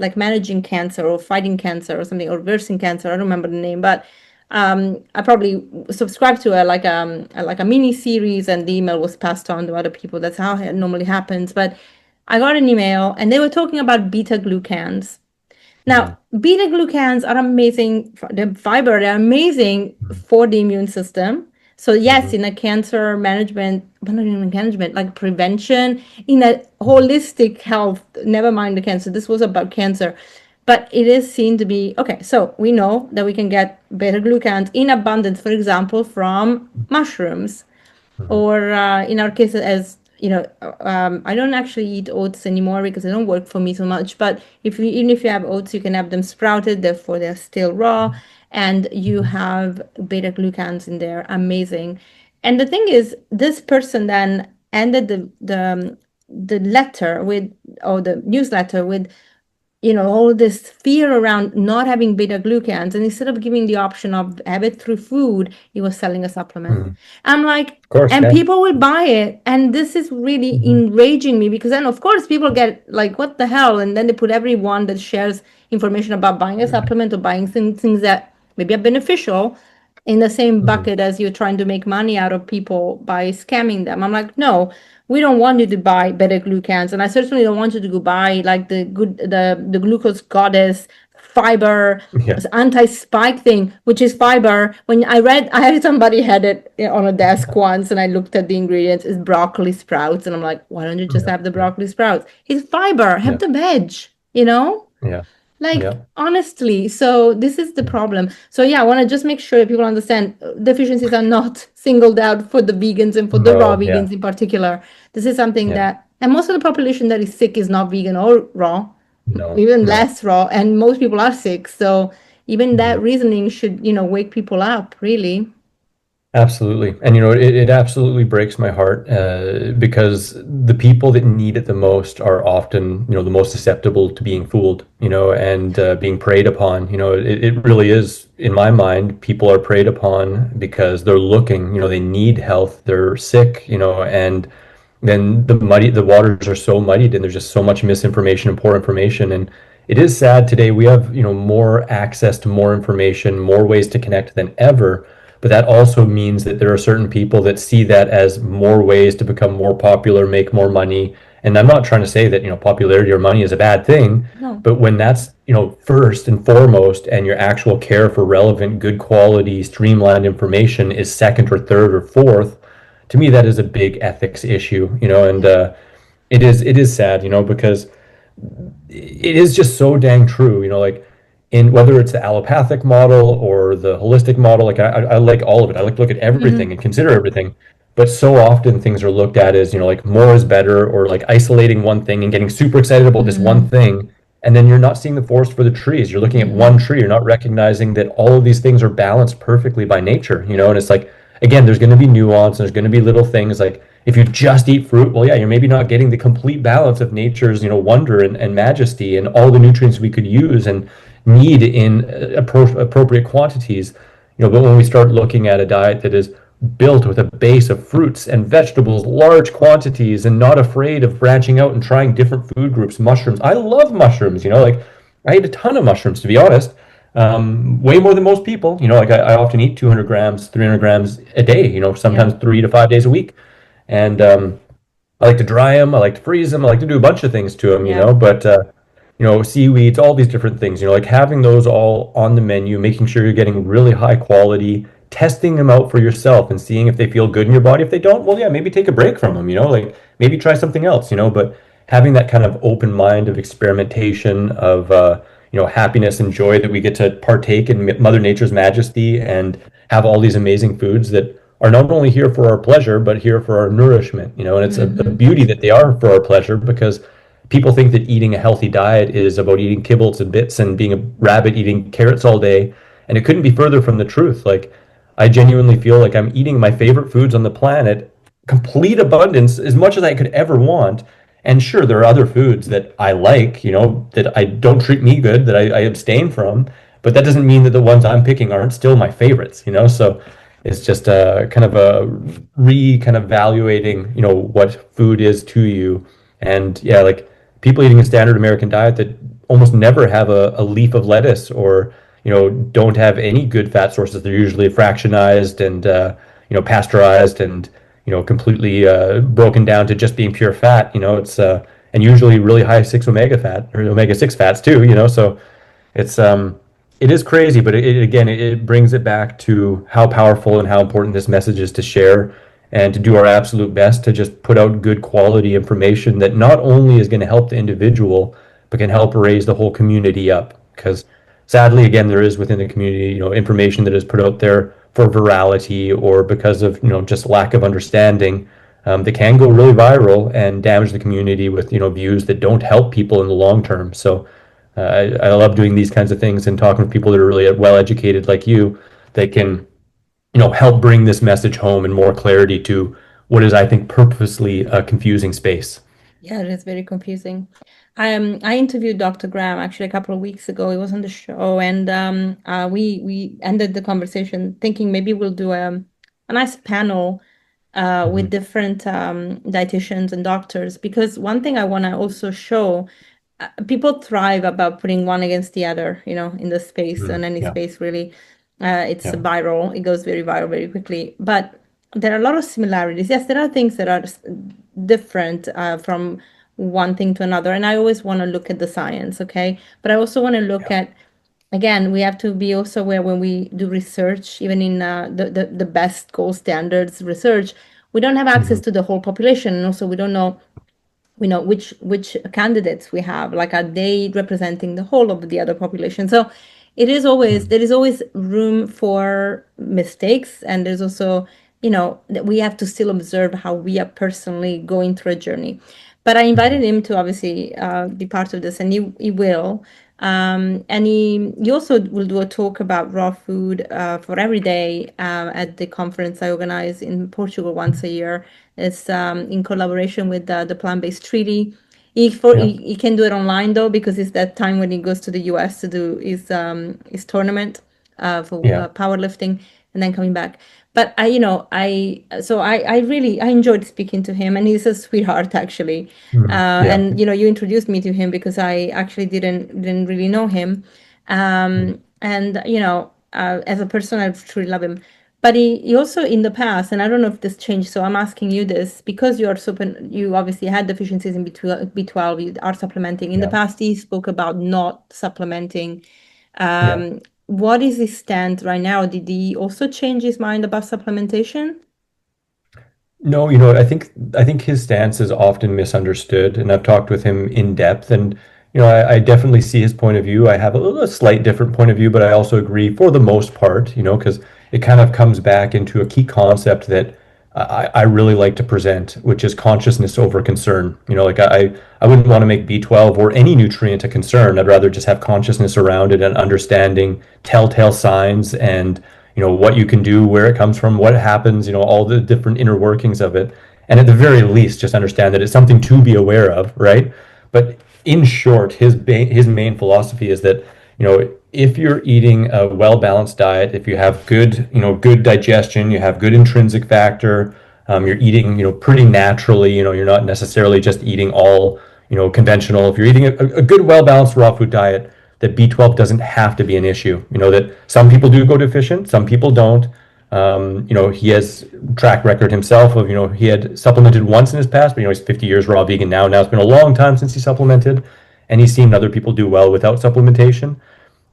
like managing cancer or fighting cancer or something, or reversing cancer. I don't remember the name, but I probably subscribed to a mini series, and the email was passed on to other people. That's how it normally happens. But I got an email, and they were talking about beta glucans. Mhm. Now, beta glucans are amazing, the fiber, they're amazing Mhm. for the immune system. So yes, Mhm. in a cancer management, but not even management, like prevention, in a Mhm. holistic health, never mind the cancer. This was about cancer. But it is seen to be okay. So we know that we can get beta glucans in abundance, for example, from mushrooms, Mhm. or in our case, as I don't actually eat oats anymore because they don't work for me so much. But even if you have oats, you can have them sprouted, therefore they're still raw, and you Mhm. have beta glucans in there. Amazing. And the thing is, this person then ended the letter with, or the newsletter with, all this fear around not having beta glucans. And instead of giving the option of have it through food, he was selling a supplement. Mhm. I'm like, Of course, and yeah. people will buy it. And this is really Mhm. enraging me, because then, of course, people get like, what the hell? And then they put everyone that shares information about buying a supplement or buying things that maybe are beneficial in the same Mhm. bucket as you're trying to make money out of people by scamming them. I'm like, no, we don't want you to buy beta glucans, and I certainly don't want you to go buy like the glucose goddess fiber Yeah. anti-spike thing, which is fiber. When I had somebody had it on a desk once, and I looked at the ingredients, it's broccoli sprouts, and I'm like, why don't you just Yeah. have the Yeah. broccoli sprouts? It's fiber. Have Yeah. the veg, you know? Yeah. Like, Yeah. honestly, so this is the problem. So yeah, I want to just make sure people understand deficiencies are not singled out for the vegans and for the raw No, yeah. vegans in particular. This is something Yeah. that, and most of the population that is sick is not vegan or raw, No. even No. less raw, and most people are sick. So even Mhm. that reasoning should, wake people up, really. Absolutely. And it absolutely breaks my heart because the people that need it the most are often, the most susceptible to being fooled, and being preyed upon. It really is, in my mind, people are preyed upon because they're looking, they need health, they're sick, and then the waters are so muddied and there's just so much misinformation and poor information. And it is sad today. We have, more access to more information, more ways to connect than ever. But that also means that there are certain people that see that as more ways to become more popular, make more money. And I'm not trying to say that, popularity or money is a bad thing, No. but when that's, first and foremost, and your actual care for relevant, good quality, streamlined information is second or third or fourth, to me, that is a big ethics issue, and Yeah. it is sad, because it is just so dang true, like in whether it's the allopathic model or the holistic model, like I like all of it. I like to look at everything Hmm. and consider everything. But so often things are looked at as, like more is better, or like isolating one thing and getting super excited about this one Hmm. thing. And then you're not seeing the forest for the trees. You're looking at one Hmm. tree. You're not recognizing that all of these things are balanced perfectly by nature, and it's like, again, there's going to be nuance. There's going to be little things like if you just eat fruit, well, yeah, you're maybe not getting the complete balance of nature's, wonder and majesty and all the nutrients we could use and need in appropriate quantities. But when we start looking at a diet that is built with a base of fruits and vegetables, large quantities, and not afraid of branching out and trying different food groups, mushrooms. I love mushrooms, like I eat a ton of mushrooms, to be honest. Way more than most people. Like I often eat 200 grams, 300 grams a day, Yeah. sometimes 3 to 5 days a week. And I like to dry them. I like to freeze them. I like to do a bunch of things to them, Yeah. but seaweeds, all these different things, like having those all on the menu, making sure you're getting really high quality, testing them out for yourself and seeing if they feel good in your body. If they don't, well, yeah, maybe take a break from them, like maybe try something else, but having that kind of open mind of experimentation, of, happiness and joy that we get to partake in Mother Nature's majesty and have all these amazing foods that are not only here for our pleasure, but here for our nourishment, and it's a Hmm. beauty that they are for our pleasure because people think that eating a healthy diet is about eating kibbles and bits and being a rabbit eating carrots all day. And it couldn't be further from the truth. Like, I genuinely feel like I'm eating my favorite foods on the planet, complete abundance, as much as I could ever want. And sure, there are other foods that I like, that I don't treat me good, that I abstain from. But that doesn't mean that the ones I'm picking aren't still my favorites, So it's just a kind of a kind of evaluating, what food is to you. And yeah, like people eating a standard American diet that almost never have a leaf of lettuce or, don't have any good fat sources. They're usually fractionized and, pasteurized and, completely broken down to just being pure fat. It's and usually really high six omega fat or omega six fats too. So it's it is crazy, but again, it brings it back to how powerful and how important this message is to share and to do our absolute best to just put out good quality information that not only is going to help the individual, but can help raise the whole community up. Because sadly, again, there is within the community, information that is put out there for virality or because of, just lack of understanding, that can go really viral and damage the community with, views that don't help people in the long term. So I love doing these kinds of things and talking with people that are really well educated like you. They can, help bring this message home and more clarity to what is, I think, purposely a confusing space. Yeah, it is very confusing. I interviewed Dr. Graham actually a couple of weeks ago. He was on the show, and we ended the conversation thinking maybe we'll do a nice panel with Hmm. different dietitians and doctors, because one thing I want to also show, people thrive about putting one against the other, in the space, Mm. in any Yeah, space really. It's yeah, viral, it goes very viral very quickly. But there are a lot of similarities. Yes, there are things that are different from one thing to another. And I always want to look at the science, okay? But I also want to look yeah. at, again, we have to be also aware when we do research, even in the best gold standards research, we don't have access Hmm. to the whole population. And also we don't know which candidates we have, like are they representing the whole of the other population. So there is always room for mistakes, and there's also that we have to still observe how we are personally going through a journey. But I invited him to obviously be part of this, and he will. And he also will do a talk about raw food for every day at the conference I organize in Portugal once a year. It's in collaboration with the Plant-Based Treaty. Yeah, He can do it online though, because it's that time when he goes to the US to do his tournament for yeah. powerlifting, and then coming back. But I really I enjoyed speaking to him, and he's a sweetheart actually. Yeah. And you introduced me to him because I actually didn't really know him. Mm. And as a person, I truly love him. But he also in the past, and I don't know if this changed, so I'm asking you this because you obviously had deficiencies in B12, you are supplementing. In the Yeah, past, he spoke about not supplementing. yeah. What is his stand right now? Did he also change his mind about supplementation? No, I think his stance is often misunderstood, and I've talked with him in depth, and I definitely see his point of view. I have a slight different point of view, but I also agree for the most part, because it kind of comes back into a key concept that I really like to present, which is consciousness over concern. Like I wouldn't want to make B12 or any nutrient a concern. I'd rather just have consciousness around it and understanding telltale signs and what you can do, where it comes from, what happens, all the different inner workings of it. And at the very least, just understand that it's something to be aware of, right? But in short, his main philosophy is that if you're eating a well balanced diet, if you have good digestion, you have good intrinsic factor, you're eating pretty naturally, you're not necessarily just eating all conventional. If you're eating a good well balanced raw food diet, that B12 doesn't have to be an issue. That some people do go deficient, some people don't. He has track record himself of, he had supplemented once in his past, but he's 50 years raw vegan now. Now it's been a long time since he supplemented, and he's seen other people do well without supplementation.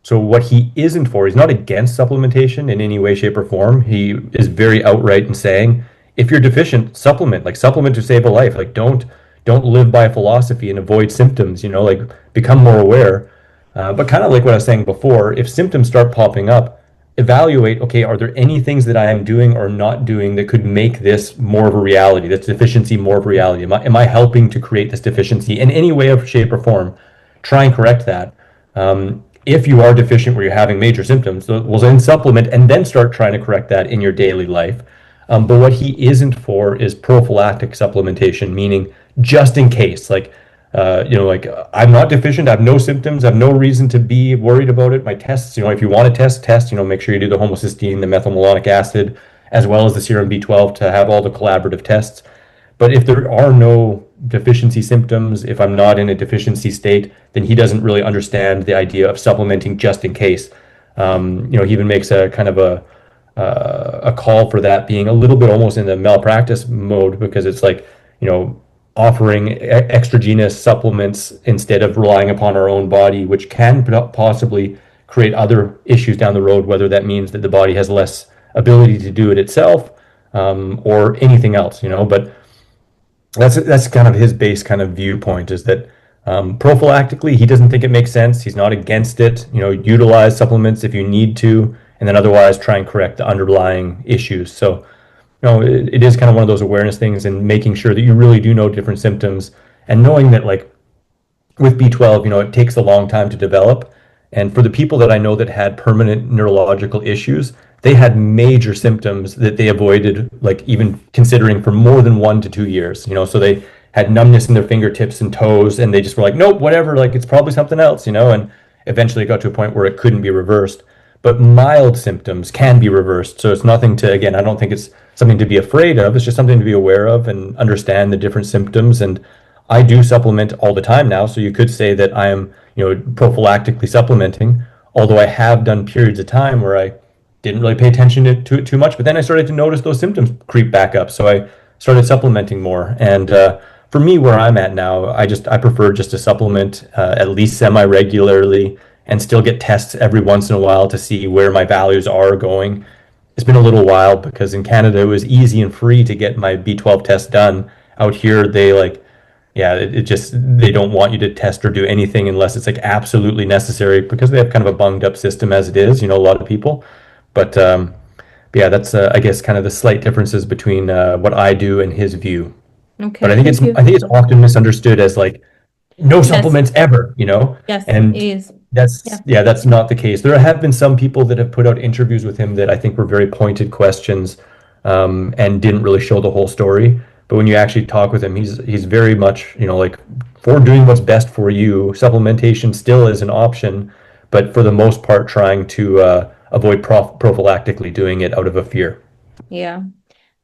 So what he isn't for, he's not against supplementation in any way, shape, or form. He is very outright in saying, if you're deficient, supplement. Like supplement to save a life. Like don't live by a philosophy and avoid symptoms. Like become more aware. But kind of like what I was saying before, if symptoms start popping up, evaluate. Okay, are there any things that I am doing or not doing that could make this more of a reality? This deficiency more of a reality? Am I helping to create this deficiency in any way, of shape, or form? Try and correct that. If you are deficient where you're having major symptoms, well, then supplement and then start trying to correct that in your daily life. But what he isn't for is prophylactic supplementation, meaning just in case, like I'm not deficient, I have no symptoms, I have no reason to be worried about it. My tests, if you want to test, make sure you do the homocysteine, the methylmalonic acid, as well as the serum B12 to have all the collaborative tests. But if there are no deficiency symptoms, if I'm not in a deficiency state, then he doesn't really understand the idea of supplementing just in case. He even makes a kind of a call for that being a little bit almost in the malpractice mode because it's like, offering extragenous supplements instead of relying upon our own body, which can possibly create other issues down the road, whether that means that the body has less ability to do it itself, or anything else, But that's kind of his base kind of viewpoint is that prophylactically he doesn't think it makes sense. He's not against it. Utilize supplements if you need to, and then otherwise try and correct the underlying issues. So it is kind of one of those awareness things and making sure that you really do know different symptoms and knowing that like with B12, it takes a long time to develop. And for the people that I know that had permanent neurological issues, they had major symptoms that they avoided, like even considering for more than 1 to 2 years. So they had numbness in their fingertips and toes, and they just were like, nope, whatever, like it's probably something else, and eventually it got to a point where it couldn't be reversed. But mild symptoms can be reversed. So it's nothing to, again, I don't think it's something to be afraid of. It's just something to be aware of and understand the different symptoms. And I do supplement all the time now. So you could say that I am, prophylactically supplementing, although I have done periods of time where I didn't really pay attention to it too much. But then I started to notice those symptoms creep back up. So I started supplementing more. And for me, where I'm at now, I prefer just to supplement at least semi regularly and still get tests every once in a while to see where my values are going. It's been a little while because in Canada it was easy and free to get my B12 test done. Out here, they like, yeah, it just, they don't want you to test or do anything unless it's like absolutely necessary because they have kind of a bunged up system as it is, a lot of people. But yeah, that's I guess kind of the slight differences between what I do and his view. But Okay, thank I you. think it's often misunderstood as like no Yes, supplements ever. yes, it And is. Yeah, that's not the case. There have been some people that have put out interviews with him that I think were very pointed questions, and didn't really show the whole story. But when you actually talk with him, he's very much, like for doing what's best for you, supplementation still is an option, but for the most part, trying to avoid prophylactically doing it out of a fear. yeah.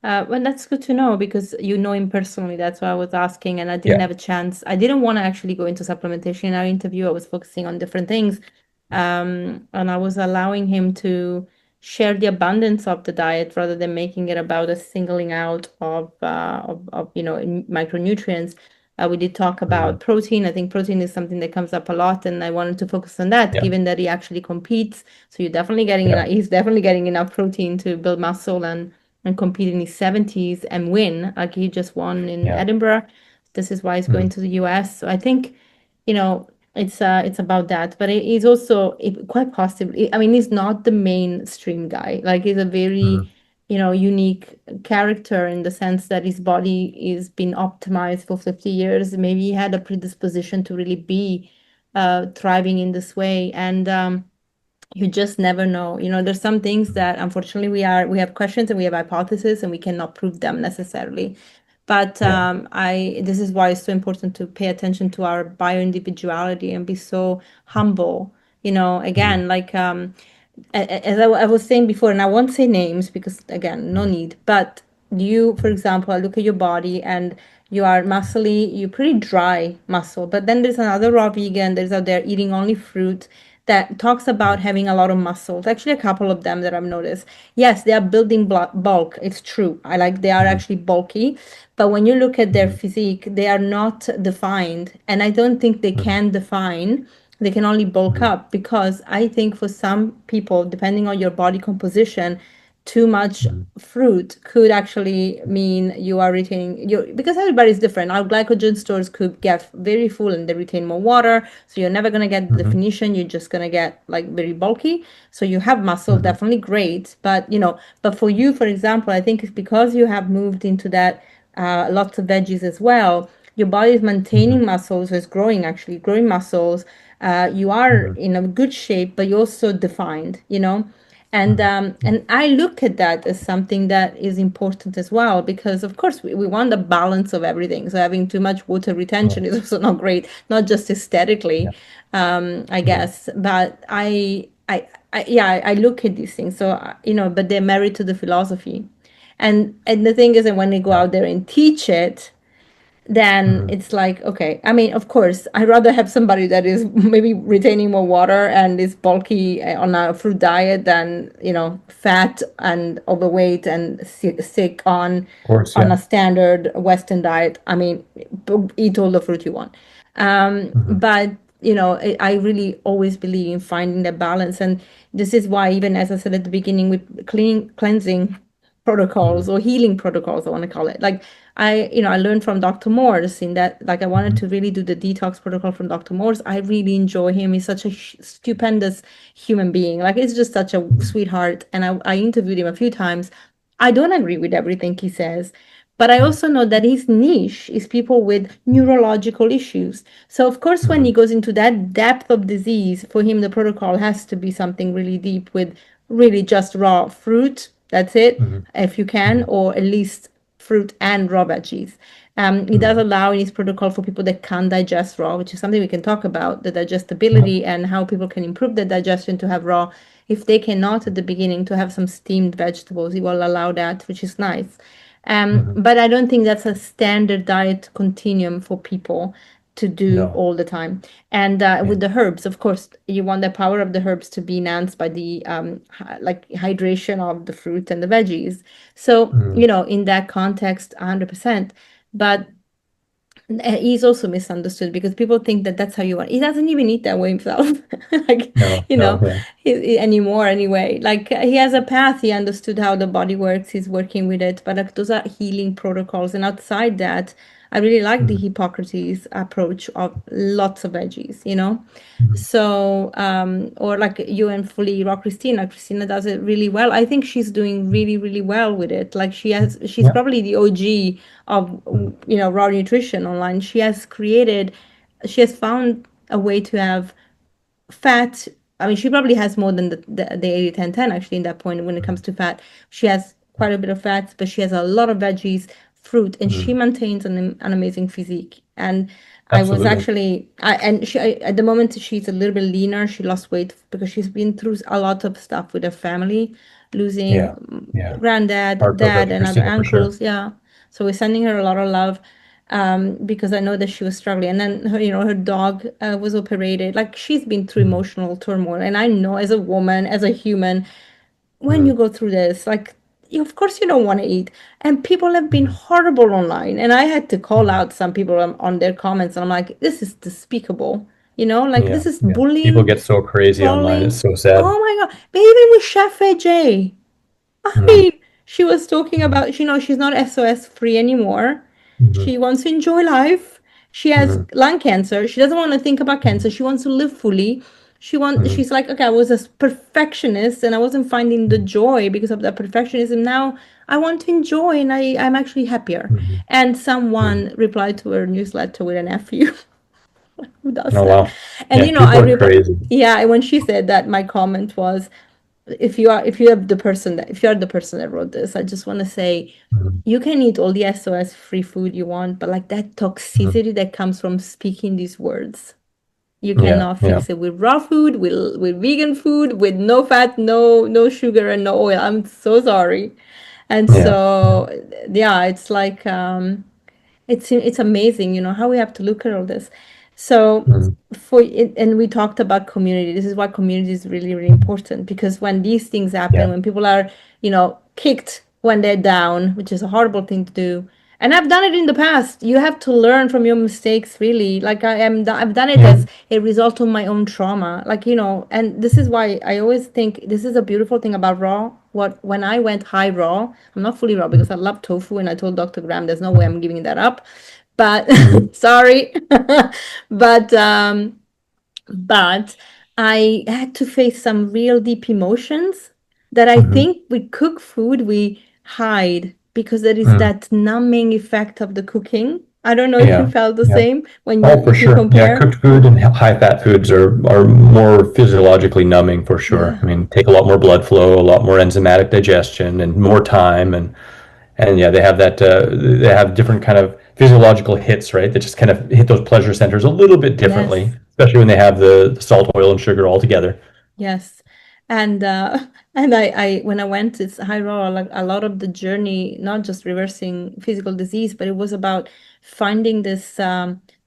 Well, that's good to know because you know him personally. That's why I was asking, and I didn't Yeah. have a chance. I didn't want to actually go into supplementation in our interview. I was focusing on different things, and I was allowing him to share the abundance of the diet rather than making it about a singling out of micronutrients. We did talk Mhm. about protein. I think protein is something that comes up a lot, and I wanted to focus on that, Yeah. given that he actually competes. So you're definitely getting Yeah. enough. He's definitely getting enough protein to build muscle and compete in his 70s and win. Like he just won in Yeah. Edinburgh. This is why he's going Mhm. to the US. So I think, it's about that. But he's also quite possibly, I mean, he's not the mainstream guy. Like he's a very, Mhm. unique character in the sense that his body is been optimized for 50 years. Maybe he had a predisposition to really be thriving in this way. And you just never know. There's some things Mhm. that unfortunately we have questions and we have hypotheses and we cannot prove them necessarily. But Yeah. I this is why it's so important to pay attention to our bio individuality and be so humble. Mhm. Again, like as I was saying before, and I won't say names because again, no Mhm. need. But you, for Mhm. example, I look at your body and you are muscly, you're pretty dry muscle. But then there's another raw vegan that is out there eating only fruit that talks about Mhm. having a lot of muscles. Actually, a couple of them that I've noticed. Yes, they are building bulk. It's true. I like they are Mhm. actually bulky, but when you look at their Mhm. physique, they are not defined, and I don't think they Mhm. can define. They can only bulk Mhm. up because I think for some people, depending on your body composition, too much Mhm. fruit could actually mean you are retaining your because everybody's different. Our glycogen stores could get very full and they retain more water, so you're never gonna get the Mhm. definition. You're just gonna get like very bulky. So you have muscle, Mhm. definitely great, but for you, for example, I think it's because you have moved into that lots of veggies as well. Your body is Mhm. maintaining muscles, so it's growing actually, growing muscles. You are Mhm. in a good shape, but you're also defined. And Mhm. um, and I look at that as something that is important as well because of course we want the balance of everything. So having too much water Yeah. retention is also not great, not just Yeah. aesthetically, I Yeah. guess. But I look at these things. So but they're married to the philosophy, and the thing is that when they go Yeah. out there and teach it, then Mhm. it's like, okay, I mean, of course, I'd rather have somebody that is maybe retaining more water and is bulky on a fruit diet than, fat and overweight and sick Of course. on Yeah. a standard Western diet. I mean, eat all the fruit you want. Mhm. But, I really always believe in finding the balance. And this is why, even as I said at the beginning, with cleansing protocols Mhm. or healing protocols, I want to call it. Like I learned from Dr. Morse in that, like I wanted Mhm. to really do the detox protocol from Dr. Morse. I really enjoy him. He's such a stupendous human being. Like he's just such a Mhm. sweetheart. And I interviewed him a few times. I don't agree with everything he says, but I also know that his niche is people with Mhm. neurological issues. So of course, when he Mhm. goes into that depth of disease, for him the protocol has to be something really deep with really just raw fruit. That's it, Mhm. if you can, Mhm. or at least fruit and raw veggies. It does Mm, allow in its protocol for people that can't digest raw, which is something we can talk about, the yeah. digestibility and how people can improve their digestion to have raw. If they cannot at the beginning to have some steamed vegetables, it will allow that, which is nice. Mhm. But I don't think that's a standard diet continuum for people to do No. all the time. And Yeah. with the herbs, of course, you want the power of the herbs to be enhanced by the like hydration of the fruit and the veggies. So, Mm, in that context, 100%. But he's also misunderstood because people think that that's how you want. He doesn't even eat that way himself, like no, you no, know, yeah. anymore. Anyway, like he has a path. He understood how the body works. He's working with it. But like, those are healing protocols, and outside that, I really like the Mm, Hippocrates approach of lots of veggies. mm, So, or like you and fully raw Christina. Christina does it really well. I think she's doing mm, really, really well with it. Like she's yeah. probably the OG of, Mm, raw nutrition online. She has found a way to have fat. I mean, she probably has more than the 80-10-10 actually in that point when it comes mm, to fat. She has quite a bit of fats, but she has a lot of veggies, fruit, and she mm. maintains an amazing physique. And I was Absolutely. actually, at the moment she's a little bit leaner. She lost weight because she's been through a lot of stuff with her family, losing Yeah. Yeah. granddad, Heartfelt dad, with and other Christina for sure. uncles. Yeah. So we're sending her a lot of love because I know that she was struggling. And then her dog was operated. Like she's been through Mm, emotional turmoil. And I know as a woman, as a human, when you mm, go through this, like, of course you don't want to eat. And people have been mm, horrible online. And I had to call mm. out some people on their comments. And I'm like, this is despicable. Like Yeah. this is Yeah. People bullying, get so crazy online. It's trolling. so sad. Oh my God. But even with Chef AJ. I Mm, mean, she was talking mm, about, she's not SOS free anymore. mm, She wants to enjoy life. She has mm, lung cancer. She doesn't want to think about mm, cancer. She wants to live fully. mm, She's like, okay, I was a perfectionist and I wasn't finding the mm, joy because of that perfectionism. Now I want to enjoy and I'm actually happier. mm, And mm. someone replied to her newsletter with an FU. Who does Oh that? wow. And Yeah, people I are replied, crazy. yeah, and when she said that, my comment was, if you're the person that wrote this, I just want to say Mm, you can eat all the SOS free food you want, but like that mm. toxicity that comes from speaking these words, you Yeah, cannot yeah, fix it with raw food, with vegan food, with no fat, no sugar, and no oil. I'm so sorry. And yeah. Yeah. so yeah, it's like it's amazing, how we have to look at all this. So Mm, for it, and we talked about community. This is why community is really, really important because when these things happen, yeah. when people are, kicked when they're down, which is a horrible thing to do. And I've done it in the past. You have to learn from your mistakes, really. Like I've done it Yeah. as a result of my own trauma. Like, and this is why I always think this is a beautiful thing about raw. When I went high raw, I'm not fully raw Mm, because I love tofu and I told Dr. Graham there's no way mm, I'm giving that up. But mm, sorry. but but I had to face some real deep emotions that I mhm, think with cooked food we hide because there is mm. that numbing effect of the cooking. I don't know if you Yeah, felt the yeah. same Oh, for if you sure. Yeah, compare. cooked food and high fat foods are more physiologically numbing for sure. Yeah. I mean, take a lot more blood flow, a lot more enzymatic digestion, and more time, and yeah, they have different kind of physiological hits, right? That just kind of hit those pleasure centers a little bit differently, Yes. especially when they have the salt, oil, and sugar all together. Yes. And and I when I went to high roller, like a lot of the journey, not just reversing physical disease, but it was about finding the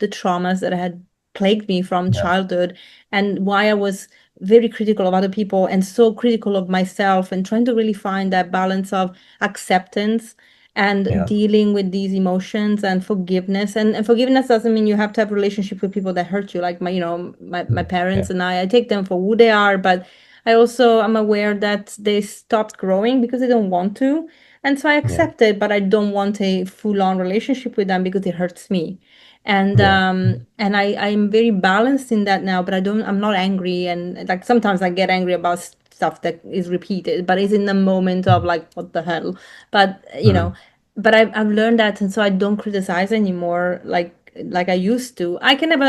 traumas that had plagued me from Yeah, childhood and why I was very critical of other people and so critical of myself and trying to really find that balance of acceptance and yeah, dealing with these emotions and forgiveness. And forgiveness doesn't mean you have to have a relationship with people that hurt you, like my mm, parents yeah, and I take them for who they are, but I also am aware that they stopped growing because they don't want to. And so I yeah, accept it, but I don't want a full-on relationship with them because it hurts me. And yeah, I'm very balanced in that now, but I'm not angry. And like sometimes I get angry about stuff that is repeated, but it's in the moment of like, what the hell? But mm, I've learned that, and so I don't criticize anymore like I used to. I can have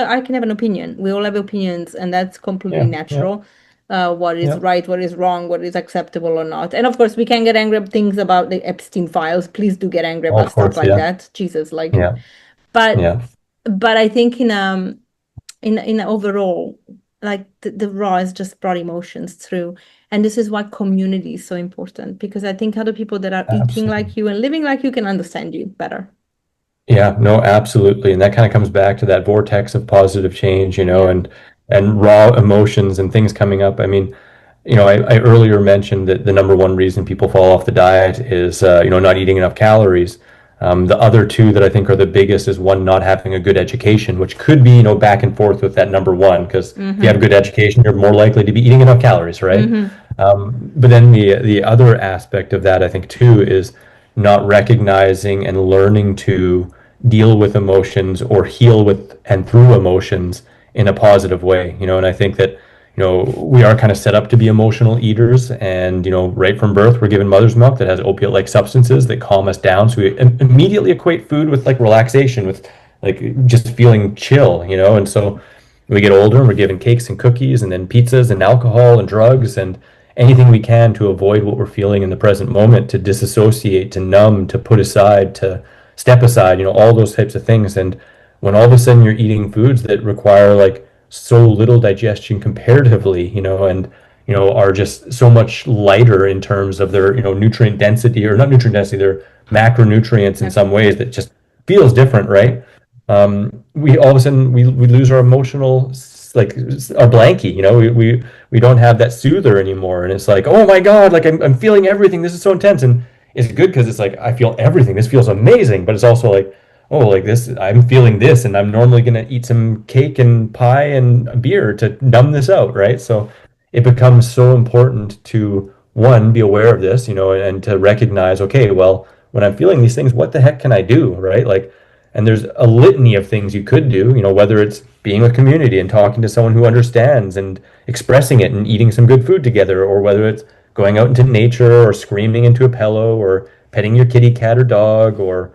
an opinion. We all have opinions, and that's completely yeah, yeah. natural. what is Yeah. right, what is wrong, what is acceptable or not. And of course, we can get angry at things about the Epstein files. Please do get angry Oh, about of stuff course. like Yeah. that. Jesus, like, Yeah. but Yeah. I think in overall, like the raw has just brought emotions through. And this is why community is so important, because I think other people that are eating Absolutely. like you and living like you can understand you better. Yeah, no, absolutely. And that kind of comes back to that vortex of positive change, Yeah. and raw emotions and things coming up. I mean, I earlier mentioned that the number one reason people fall off the diet is, not eating enough calories. The other two that I think are the biggest is one, not having a good education, which could be, back and forth with that number one, because if you have Mm-hmm. good education, you're more likely to be eating enough calories, right? Mm-hmm. But then the other aspect of that, I think, too, is not recognizing and learning to deal with emotions or heal with and through emotions in a positive way. And I think that, we are kind of set up to be emotional eaters, and right from birth we're given mother's milk that has opiate-like substances that calm us down, so we immediately equate food with like relaxation, with like just feeling chill, and so we get older and we're given cakes and cookies and then pizzas and alcohol and drugs and anything we can to avoid what we're feeling in the present moment, to disassociate, to numb, to put aside, to step aside, all those types of things. And when all of a sudden you're eating foods that require like so little digestion comparatively, and are just so much lighter in terms of their, nutrient density, or not nutrient density, their macronutrients in Yeah. some ways, that just feels different, right? We all of a sudden we lose our emotional, like, our blankie, we don't have that soother anymore, and it's like, oh my God, like I'm feeling everything, this is so intense. And it's good because it's like I feel everything, this feels amazing, but it's also like, oh, like this, I'm feeling this, and I'm normally gonna eat some cake and pie and beer to numb this out, right? So it becomes so important to, one, be aware of this, and to recognize, okay, well, when I'm feeling these things, what the heck can I do, right? Like, and there's a litany of things you could do, whether it's being with community and talking to someone who understands and expressing it and eating some good food together, or whether it's going out into nature or screaming into a pillow or petting your kitty, cat, or dog, or,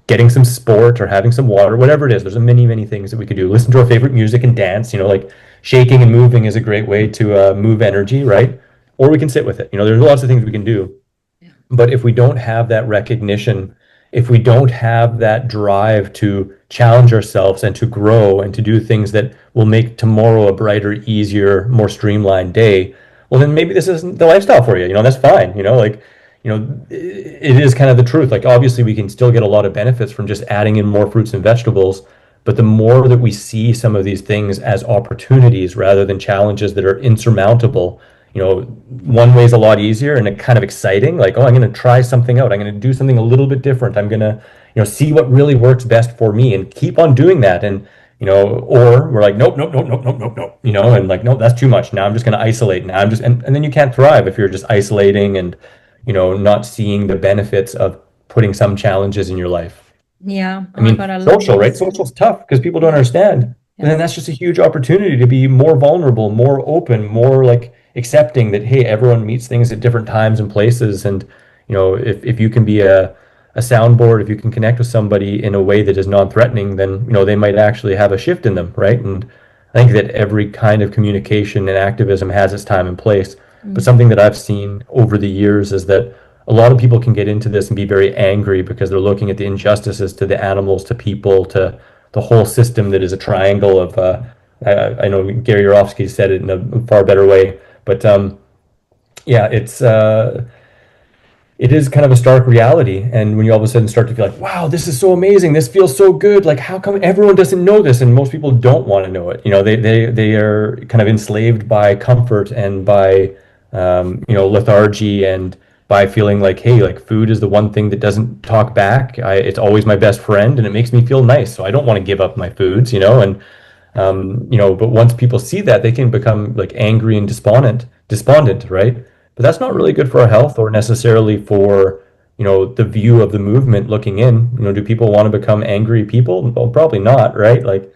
getting some sport or having some water, whatever it is. There's a many, many things that we could do. Listen to our favorite music and dance, like shaking and moving is a great way to move energy, right? Or we can sit with it. There's lots of things we can do. Yeah. But if we don't have that recognition, if we don't have that drive to challenge ourselves and to grow and to do things that will make tomorrow a brighter, easier, more streamlined day, well, then maybe this isn't the lifestyle for you. That's fine. Like, it is kind of the truth. Like, obviously, we can still get a lot of benefits from just adding in more fruits and vegetables. But the more that we see some of these things as opportunities rather than challenges that are insurmountable, one way is a lot easier and kind of exciting. Like, oh, I'm going to try something out. I'm going to do something a little bit different. I'm going to, see what really works best for me and keep on doing that. And, or we're like, nope, nope, nope, nope, nope, nope, nope, and like, nope, that's too much. Now I'm just going to isolate. Now I'm just, and then you can't thrive if you're just isolating and, not seeing the benefits of putting some challenges in your life. Yeah. I Oh my mean, God, I love social, right? this. Social's tough because people don't Yeah. understand. But Yeah. then that's just a huge opportunity to be more vulnerable, more open, more like accepting that, hey, everyone meets things at different times and places. And, if you can be a soundboard, if you can connect with somebody in a way that is non-threatening, then, they might actually have a shift in them, right? And I think that every kind of communication and activism has its time and place. But Mm. something that I've seen over the years is that a lot of people can get into this and be very angry because they're looking at the injustices to the animals, to people, to the whole system that is a triangle of. I know Gary Yourofsky said it in a far better way, but yeah, it is kind of a stark reality. And when you all of a sudden start to feel like, wow, this is so amazing, this feels so good, like how come everyone doesn't know this? And most people don't want to know it. They are kind of enslaved by comfort and by lethargy, and by feeling like, hey, like food is the one thing that doesn't talk back. It's always my best friend and it makes me feel nice, so I don't want to give up my foods. And but once people see that, they can become like angry and despondent, right? But that's not really Mm. good for our health or necessarily for, the view of the movement looking in. Do people want to become angry people? Well, probably not, right? Like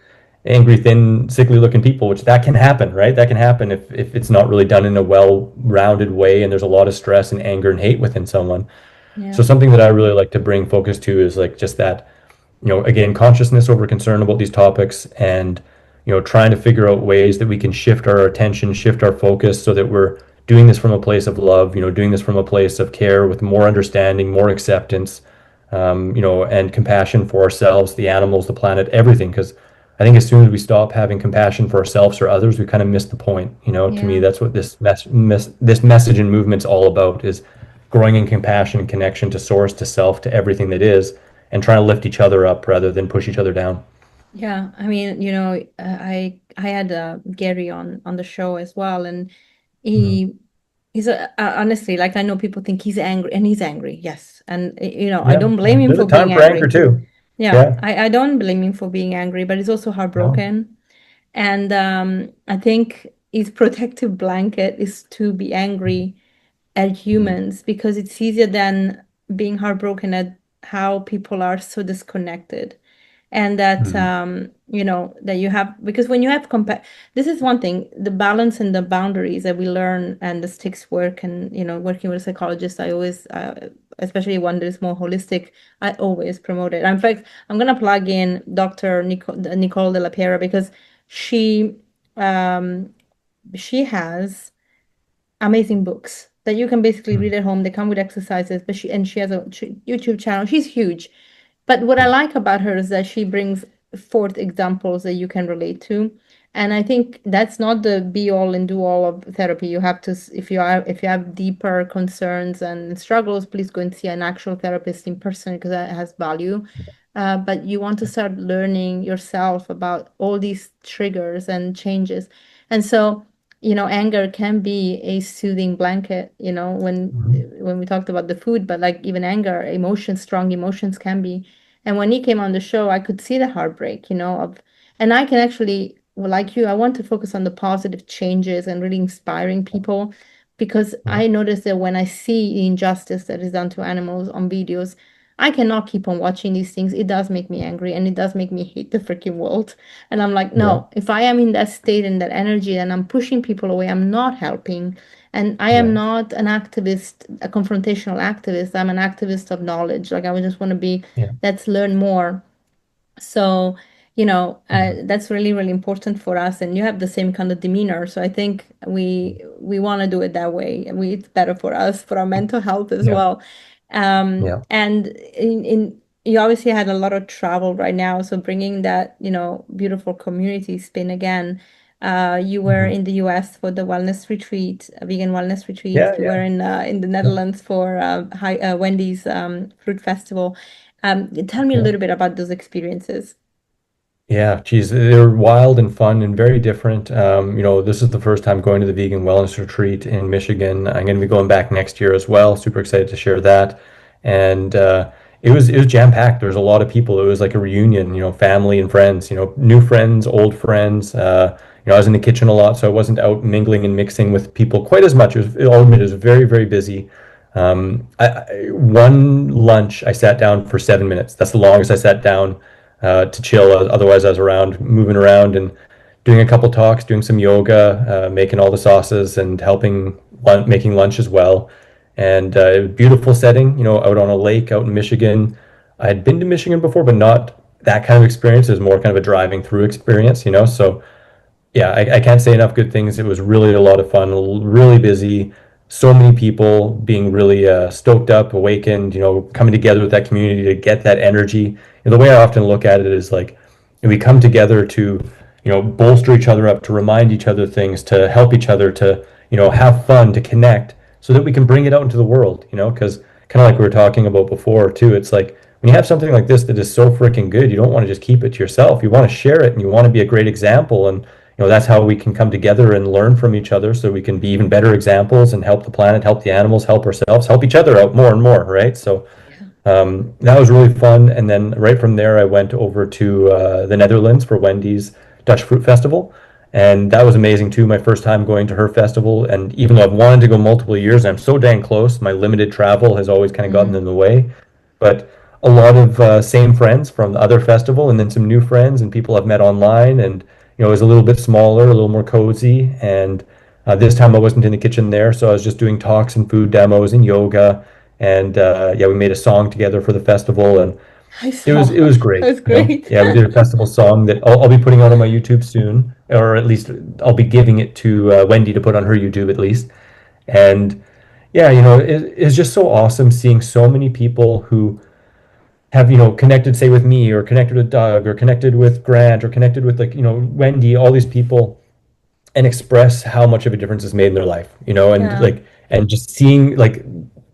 angry, thin, sickly looking people, which that can happen, right? That can happen if it's not really done in a well-rounded way and there's a lot of stress and anger and hate within someone. Yeah. So something that I really like to bring focus to is like just that, again, consciousness over concern about these topics, and trying to figure out ways that we can shift our attention, shift our focus so that we're doing this from a place of love, doing this from a place of care with more understanding, more acceptance, and compassion for ourselves, the animals, the planet, everything. Because I think as soon as we stop having compassion for ourselves or others, we kind of miss the point. To me, Yeah. that's what this message and movement's all about: is growing in compassion and connection to source, to self, to everything that is, and trying to lift each other up rather than push each other down. Yeah, I mean, I had Gary on the show as well, and Mhm. he he's honestly, like, I know people think he's angry, and he's angry, yes, and I Yeah, don't blame him there's for a being time for anger angry. too. Yeah, Yeah. I don't blame him for being angry, but he's also No. heartbroken, and I think his protective blanket is to be angry at Mhm. humans because it's easier than being heartbroken at how people are so disconnected, and that Mhm. that you have, because when you have this is one thing, the balance and the boundaries that we learn, and the sticks work, and working with a psychologist, I always, especially one that is more holistic, I always promote it. In fact, I'm gonna plug in Dr. Nicole de la Piera, because she um she has amazing books that you can basically read Mhm. at home. They come with exercises, but she has a YouTube channel. She's huge. But what I like about her is that she brings forth examples that you can relate to. And I think that's not the be all and do all of therapy. You have to, if you have deeper concerns and struggles, please go and see an actual therapist in person, because that has value. But you want to start learning yourself about all these triggers and changes. And so, anger can be a soothing blanket, Mhm. when we talked about the food, but like even anger, emotions, strong emotions can be. And when he came on the show, I could see the heartbreak, and I can actually, well, like you, I want to focus on the positive changes and really inspiring people, because Yeah. I notice that when I see the injustice that is done to animals on videos, I cannot keep on watching these things. It does make me angry, and it does make me hate the freaking world. And I'm like, Yeah. no, if I am in that state and that energy and I'm pushing people away, I'm not helping. And I am Yeah. not an activist, a confrontational activist. I'm an activist of knowledge. Like, I would just want to be, Yeah. let's learn more. So, Mhm. that's really, really important for us. And you have the same kind of demeanor. So I think we want to do it that way. And it's better for us, for our mental health as Yeah. well. Yeah. And in you obviously had a lot of travel right now. So bringing that, beautiful community spin again. You were Mhm. in the US for the wellness retreat, a vegan wellness retreat. Yeah. You Yeah. were in the Yeah. Netherlands for Wendy's fruit festival. Tell me a Yeah. little bit about those experiences. Yeah, geez, they're wild and fun and very different. This is the first time going to the vegan wellness retreat in Michigan. I'm going to be going back next year as well. Super excited to share that. And it was jam-packed. There was a lot of people. It was like a reunion, family and friends, new friends, old friends. I was in the kitchen a lot, so I wasn't out mingling and mixing with people quite as much. I'll admit, it was very, very busy. One lunch, I sat down for 7 minutes. That's the longest I sat down to chill. Otherwise, I was around, moving around and doing a couple talks, doing some yoga, making all the sauces and helping making lunch as well. And beautiful setting, out on a lake out in Michigan. I had been to Michigan before, but not that kind of experience. It was more kind of a driving through experience, So yeah, I can't say enough good things. It was really a lot of fun, really busy. So many people being really stoked up, awakened, coming together with that community to get that energy. And the way I often look at it is like we come together to, bolster each other up, to remind each other things, to help each other, to, have fun, to connect so that we can bring it out into the world, because kind of like we were talking about before too, it's like when you have something like this that is so freaking good, you don't want to just keep it to yourself. You want to share it and you want to be a great example. And that's how we can come together and learn from each other so we can be even better examples and help the planet, help the animals, help ourselves, help each other out more and more, right? So Yeah. that was really fun. And then right from there, I went over to the Netherlands for Wendy's Dutch Fruit Festival. And that was amazing too. My first time going to her festival. And even though I've wanted to go multiple years, and I'm so dang close, my limited travel has always kind of gotten in Mm. the way. But a lot of same friends from the other festival, and then some new friends and people I've met online. And it was a little bit smaller, a little more cozy. And this time I wasn't in the kitchen there, so I was just doing talks and food demos and yoga. And yeah, we made a song together for the festival. And I It saw. was It great, was you know. great. Yeah, we did a festival song that I'll be putting out on my YouTube soon, or at least I'll be giving it to Wendy to put on her YouTube at least. And yeah, you know, it's just so awesome seeing so many people who have, you know, connected, say, with me, or connected with Doug, or connected with Grant, or connected with, like, you know, Wendy, all these people, and express how much of a difference it's made in their life, you know, and Yeah. like, and just seeing like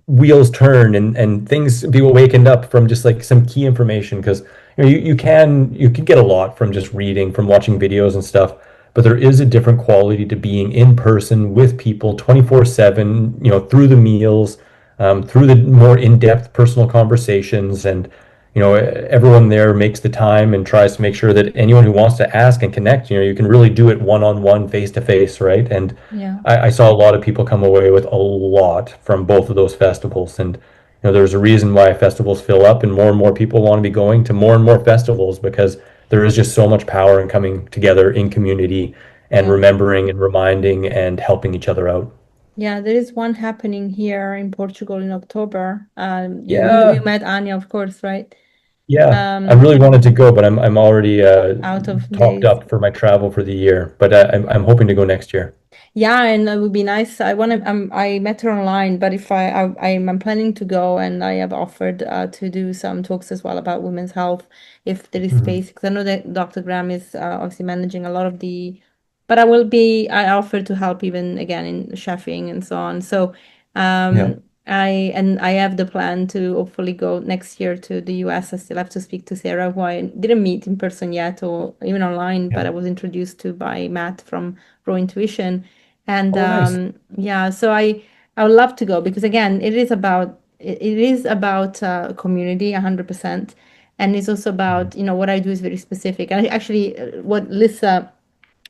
wheels turn and things be awakened up from just like some key information. Because you know, you can get a lot from just reading, from watching videos and stuff, but there is a different quality to being in person with people 24/7, you know, through the meals, through the more in-depth personal conversations. And you know, everyone there makes the time and tries to make sure that anyone who wants to ask and connect, you know, you can really do it one-on-one, face-to-face, right? And Yeah. I saw a lot of people come away with a lot from both of those festivals. And you know, there's a reason why festivals fill up and more people want to be going to more and more festivals, because there is just so much power in coming together in community and Yeah. remembering and reminding and helping each other out. Yeah, there is one happening here in Portugal in October. You Yeah, met Anya, of course, right? yeah. I Um, really wanted to go, but I'm already out of topped days. up for my travel for the year. But I'm hoping to go next year. Yeah, and it would be nice. I want to. I met her online, but if I'm planning to go, and I have offered to do some talks as well about women's health, if there is Mhm. space. Because I know that Dr. Graham is obviously managing a lot of the, but I will be. I offer to help even again in chefing and so on. So, Yeah, I have the plan to hopefully go next year to the US. I still have to speak to Sarah, who I didn't meet in person yet or even online, yeah. but I was introduced to by Matt from Raw Intuition. And Oh, nice. yeah, so I would love to go because again, it is about community 100%, and it's also Mhm. about what I do is very specific. And actually, what Lisa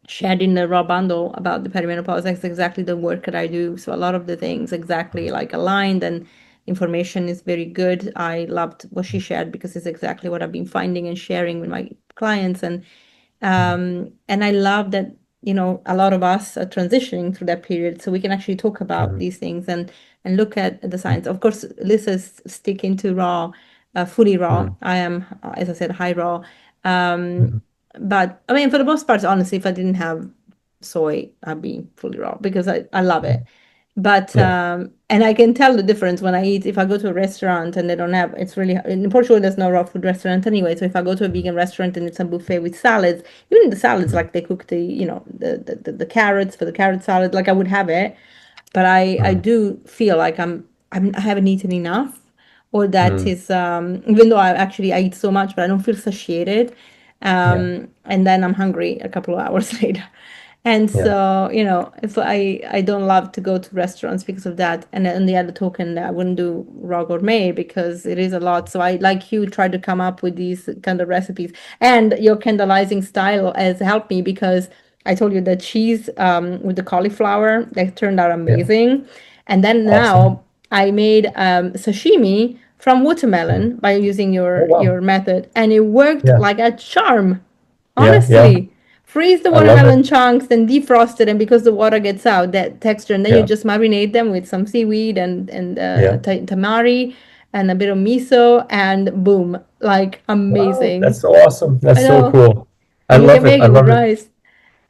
shared in the raw bundle about the perimenopause, that's exactly the work that I do. So a lot of the things exactly like aligned and information is very good. I loved what she shared because it's exactly what I've been finding and sharing with my clients. And I love that, a lot of us are transitioning through that period, so we can actually talk about Mhm. these things and look at the science. Of course, Lisa's sticking to raw, fully raw. Mhm. I am, as I said, high raw. Um, Mhm. but I mean, for the most part, honestly, if I didn't have soy, I'd be fully raw because I love it. But Yeah. and I can tell the difference when I eat. If I go to a restaurant and they don't have, it's really in Portugal. There's no raw food restaurant anyway. So if I go to a vegan restaurant and it's a buffet with salads, even the salads, Mhm. like they cook the carrots for the carrot salad, like I would have it. But I Mhm. do feel like I haven't eaten enough, or that Mhm. is even though I eat so much, but I don't feel satiated. Yeah. And then I'm hungry a couple of hours later. And Yeah. so, if I don't love to go to restaurants because of that. And on the other token, I wouldn't do raw gourmet because it is a lot. So I, like you, try to come up with these kind of recipes. And your candlelizing style has helped me because I told you the cheese with the cauliflower that turned out Yeah. amazing. And then Awesome. now I made sashimi from Mhm. watermelon by using Oh, your wow. method, and it worked Yeah. like a charm. Yeah. Yeah. Honestly, freeze the I love watermelon it. chunks, then defrost it, and because the water gets out, that texture, and then you Yeah. just marinate them with some seaweed and Yeah. tamari and a bit of miso, and boom, like Wow. amazing. That's so awesome. I That's so know, cool. I and you can love it. make I it with love it. rice.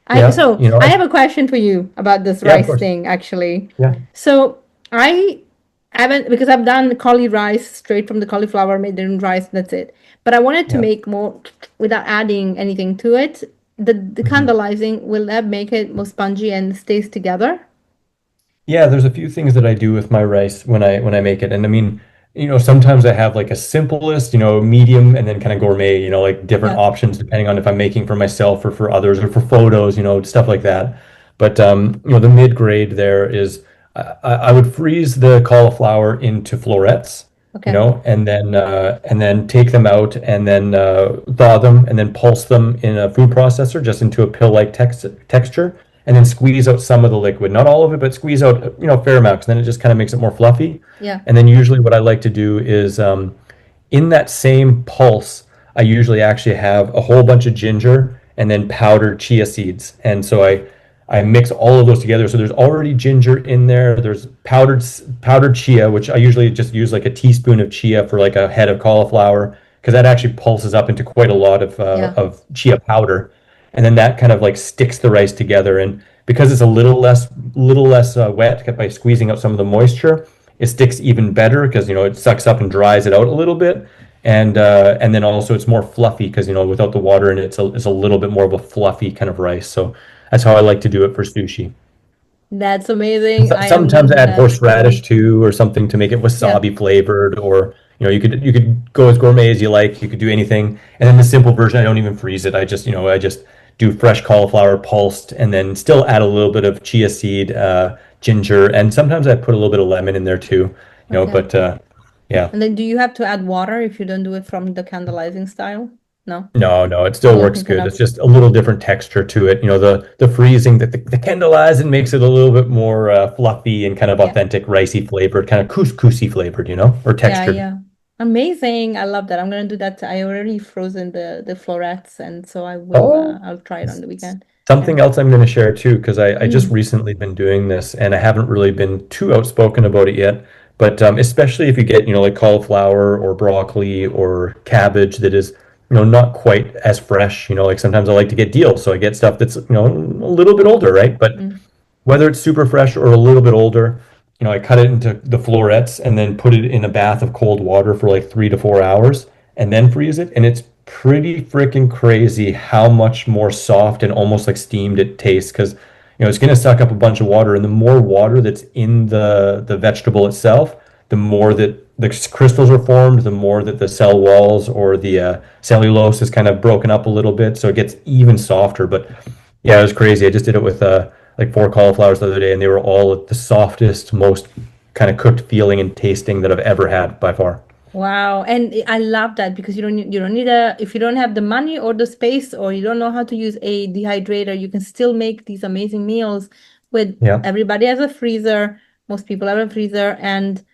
I Yeah. so You know, I have a question for you about this yeah, of rice course. thing, actually. Yeah. So I haven't, because I've done cauli rice straight from the cauliflower, made it in rice, that's it. But I wanted to Yeah. make more without adding anything to it. The Mhm. candlelizing, will that make it more spongy and stays together? Yeah, there's a few things that I do with my rice when I make it. And I mean, you know, sometimes I have like a simplest, you know, medium and then kind of gourmet, you know, like different Yeah. options depending on if I'm making for myself or for others or for photos, you know, stuff like that. But you know, the mid grade there is I would freeze the cauliflower into florets, you Okay. know, and then take them out and then thaw them and then pulse them in a food processor just into a pill-like texture, and then squeeze out some of the liquid, not all of it, but squeeze out, you know, a fair amount, 'cause then it just kind of makes it more fluffy. Yeah. And then usually what I like to do is in that same pulse, I usually actually have a whole bunch of ginger and then powdered chia seeds. And so I mix all of those together. So there's already ginger in there. There's powdered chia, which I usually just use like a teaspoon of chia for like a head of cauliflower. because that actually pulses up into quite a lot Yeah. of chia powder, and then that kind of like sticks the rice together. And because it's a little less wet by squeezing out some of the moisture, it sticks even better because it sucks up and dries it out a little bit. And then also it's more fluffy because without the water in it, it's a little bit more of a fluffy kind of rice. So that's how I like to do it for sushi. That's amazing. I am gonna Sometimes do add that. horseradish too, or something to make it Yeah. wasabi flavored, or you could go as gourmet as you like. You could do anything. And then the simple version, I don't even freeze it. I just do fresh cauliflower pulsed, and then still add a little bit of chia seed, ginger, and sometimes I put a little bit of lemon in there too. Okay. But yeah. And then do you have to add water if you don't do it from the candlelighting style? No. No, no, it still Oh, works you good. cannot. It's just a little different texture to it. The freezing, the candleizing makes it a little bit more fluffy and kind of Yeah. authentic ricey flavored, kind of couscousy flavored, or Yeah, textured. yeah. Amazing. I love that. I'm gonna do that. I already frozen the florets, and so I will Oh, I'll try it on s- the s- weekend. Yeah. something else I'm going to share too, because I just Mm. recently been doing this and I haven't really been too outspoken about it yet. But especially if you get, like cauliflower or broccoli or cabbage that is, not quite as fresh, like sometimes I like to get deals. So I get stuff that's, a little bit older, right? But Mm. whether it's super fresh or a little bit older, I cut it into the florets and then put it in a bath of cold water for like 3 to 4 hours and then freeze it. And it's pretty freaking crazy how much more soft and almost like steamed it tastes because it's going to suck up a bunch of water, and the more water that's in the vegetable itself, the more that the crystals are formed, the more that the cell walls or the cellulose is kind of broken up a little bit, so it gets even softer. But yeah, it was crazy. I just did it with like 4 cauliflowers the other day, and they were all the softest, most kind of cooked feeling and tasting that I've ever had by far. Wow. And I love that because you don't need a if you don't have the money or the space or you don't know how to use a dehydrator, you can still make these amazing meals with Yeah, everybody has a freezer. Most people have a freezer and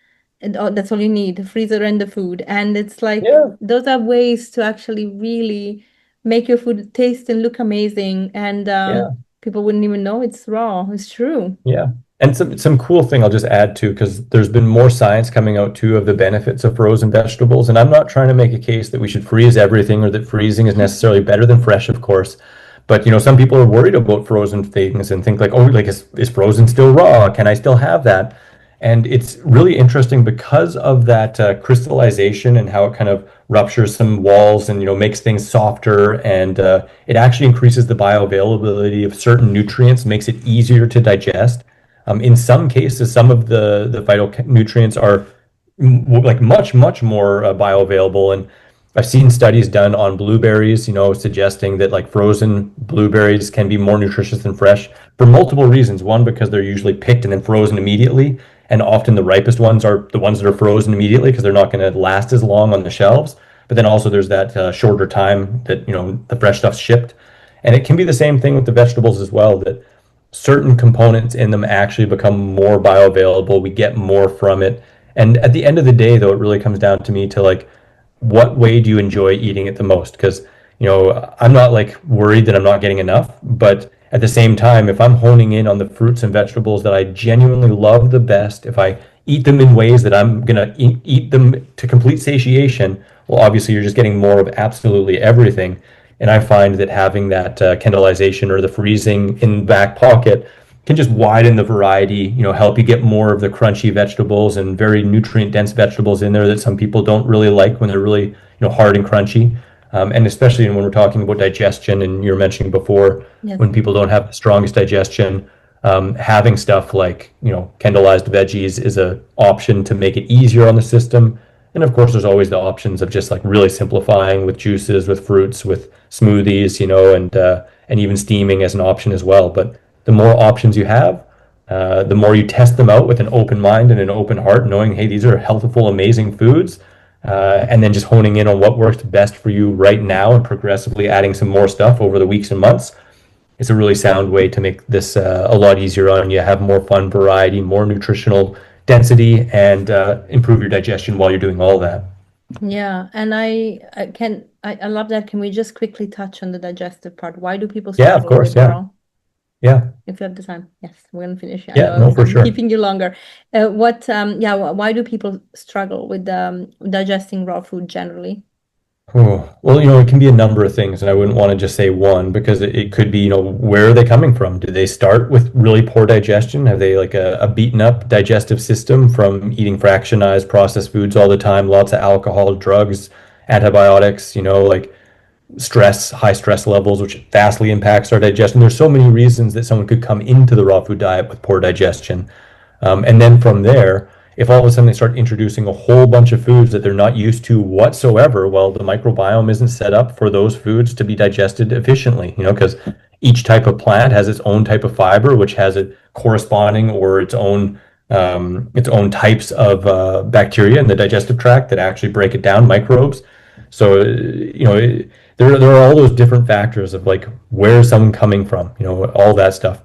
that's all you need, the freezer and the food. And it's like yeah, those are ways to actually really make your food taste and look amazing and yeah. people wouldn't even know it's raw. It's true. Yeah. And some cool thing I'll just add too, because there's been more science coming out too of the benefits of frozen vegetables. And I'm not trying to make a case that we should freeze everything or that freezing is necessarily better than fresh, of course. But some people are worried about frozen things and think like, oh, like is frozen still raw? Can I still have that? And it's really interesting because of that crystallization and how it kind of ruptures some walls and makes things softer, and it actually increases the bioavailability of certain nutrients, makes it easier to digest. In some cases, some of the vital nutrients are like much more bioavailable, and I've seen studies done on blueberries, suggesting that like frozen blueberries can be more nutritious than fresh for multiple reasons. One, because they're usually picked and then frozen immediately, and often the ripest ones are the ones that are frozen immediately because they're not going to last as long on the shelves. But then also there's that shorter time that the fresh stuff's shipped, and it can be the same thing with the vegetables as well. That certain components in them actually become more bioavailable. We get more from it. And at the end of the day, though, it really comes down to me to like, what way do you enjoy eating it the most? Because, I'm not like worried that I'm not getting enough, but at the same time, if I'm honing in on the fruits and vegetables that I genuinely love the best, if I eat them in ways that I'm gonna eat them to complete satiation, well, obviously you're just getting more of absolutely everything. And I find that having that candleization or the freezing in back pocket can just widen the variety, help you get more of the crunchy vegetables and very nutrient dense vegetables in there that some people don't really like when they're really, hard and crunchy. And especially when we're talking about digestion, and you were mentioning before, Yes. when people don't have the strongest digestion, having stuff like, candleized veggies is a option to make it easier on the system. And of course, there's always the options of just like really simplifying with juices, with fruits, with smoothies, and even steaming as an option as well. But the more options you have, the more you test them out with an open mind and an open heart, knowing, hey, these are healthful, amazing foods, and then just honing in on what works best for you right now and progressively adding some more stuff over the weeks and months. It's a really sound way to make this a lot easier on you, have more fun, variety, more nutritional density, and improve your digestion while you're doing all that. Yeah, and I love that. Can we just quickly touch on the digestive part? Why do people Yeah, of struggle course. with Yeah. raw? Yeah. If you have the time. Yes, we're gonna finish. I Yeah. know No, for I'm sure. keeping you longer. What yeah, why do people struggle with digesting raw food generally? Oh, well, it can be a number of things, and I wouldn't want to just say one because it could be, where are they coming from? Do they start with really poor digestion? Have they like a beaten up digestive system from eating fractionized processed foods all the time, lots of alcohol, drugs, antibiotics, like stress, high stress levels, which vastly impacts our digestion. There's so many reasons that someone could come into the raw food diet with poor digestion. And then from there, if all of a sudden they start introducing a whole bunch of foods that they're not used to whatsoever, well, the microbiome isn't set up for those foods to be digested efficiently, because each type of plant has its own type of fiber, which has a corresponding or its own types of bacteria in the digestive tract that actually break it down, microbes. So, there are all those different factors of like where is someone coming from, all that stuff.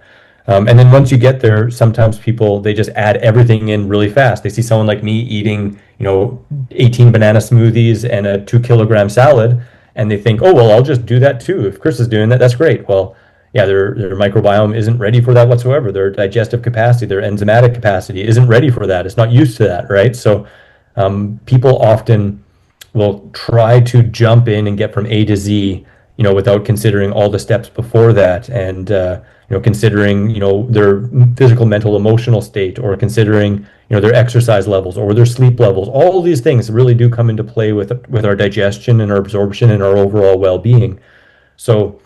And then once you get there, sometimes people they just add everything in really fast. They see someone like me eating, 18 banana smoothies and a 2 kilogram salad, and they think, oh well, I'll just do that too. If Chris is doing that, that's great. Well, yeah, their microbiome isn't ready for that whatsoever. Their digestive capacity, their enzymatic capacity isn't ready for that. It's not used to that, right? So people often will try to jump in and get from A to Z, without considering all the steps before that, and considering their physical, mental, emotional state, or considering their exercise levels or their sleep levels. All of these things really do come into play with our digestion and our absorption and our overall well-being. So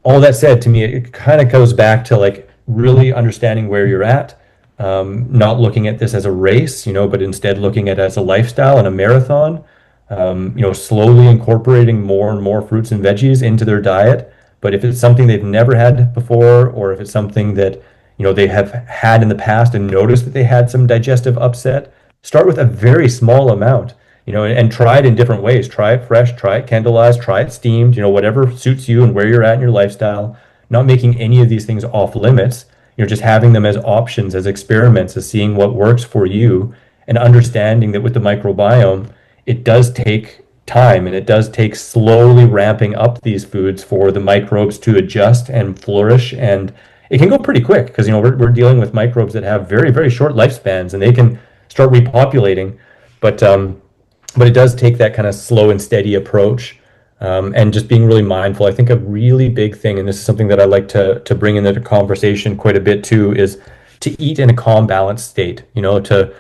all that said, to me, it kind of goes back to like really understanding where you're at, not looking at this as a race, but instead looking at it as a lifestyle and a marathon. Slowly incorporating more and more fruits and veggies into their diet. But if it's something they've never had before, or if it's something that they have had in the past and noticed that they had some digestive upset, start with a very small amount, and try it in different ways. Try it fresh, try it candleized, try it steamed, whatever suits you and where you're at in your lifestyle. Not making any of these things off limits, just having them as options, as experiments, as seeing what works for you, and understanding that with the microbiome, it does take time and it does take slowly ramping up these foods for the microbes to adjust and flourish. And it can go pretty quick because we're dealing with microbes that have very, very short lifespans and they can start repopulating. But it does take that kind of slow and steady approach, and just being really mindful. I think a really big thing, and this is something that I like to bring into the conversation quite a bit too, is to eat in a calm, balanced state. To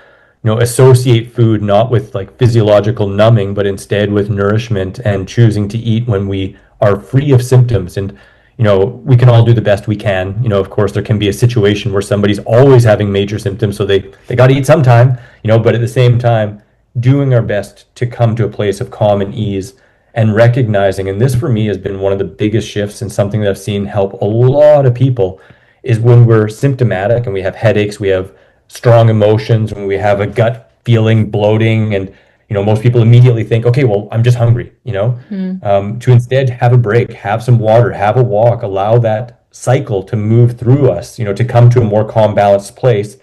associate food not with like physiological numbing, but instead with nourishment, and choosing to eat when we are free of symptoms. And we can all do the best we can. Of course, there can be a situation where somebody's always having major symptoms, so they got to eat sometime. But at the same time, doing our best to come to a place of calm and ease, and recognizing, and this for me has been one of the biggest shifts and something that I've seen help a lot of people, is when we're symptomatic and we have headaches, we have strong emotions, when we have a gut feeling, bloating, and most people immediately think, okay, well, I'm just hungry. To instead have a break, have some water, have a walk, allow that cycle to move through us, to come to a more calm, balanced place,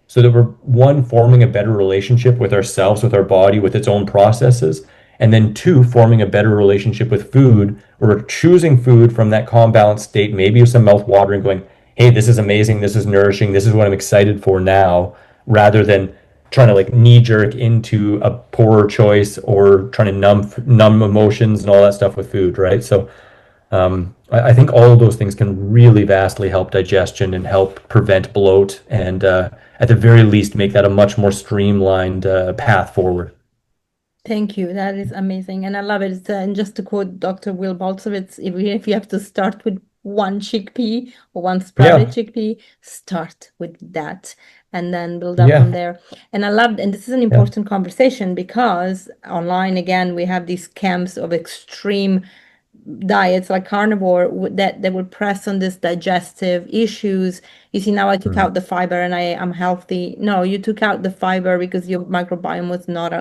so that we're one, forming a better relationship with ourselves, with our body, with its own processes, and then two, forming a better relationship with food. We're choosing food from that calm, balanced state, maybe with some mouth watering, going, hey, this is amazing, this is nourishing, this is what I'm excited for now, rather than trying to like knee jerk into a poorer choice or trying to numb emotions and all that stuff with food, right? So I think all of those things can really vastly help digestion and help prevent bloat, and at the very least make that a much more streamlined path forward. Thank you. That is amazing. And I love it. And just to quote Dr. Will Baltzovitz, if you have to start with one chickpea or one sprouted Yeah, chickpea, start with that and then build up from yeah, there. And I loved, and this is an yeah. important conversation because online, again, we have these camps of extreme diets like carnivore that will press on this digestive issues. You see, now I took Mm, out the fiber and I am healthy. No, you took out the fiber because your microbiome was not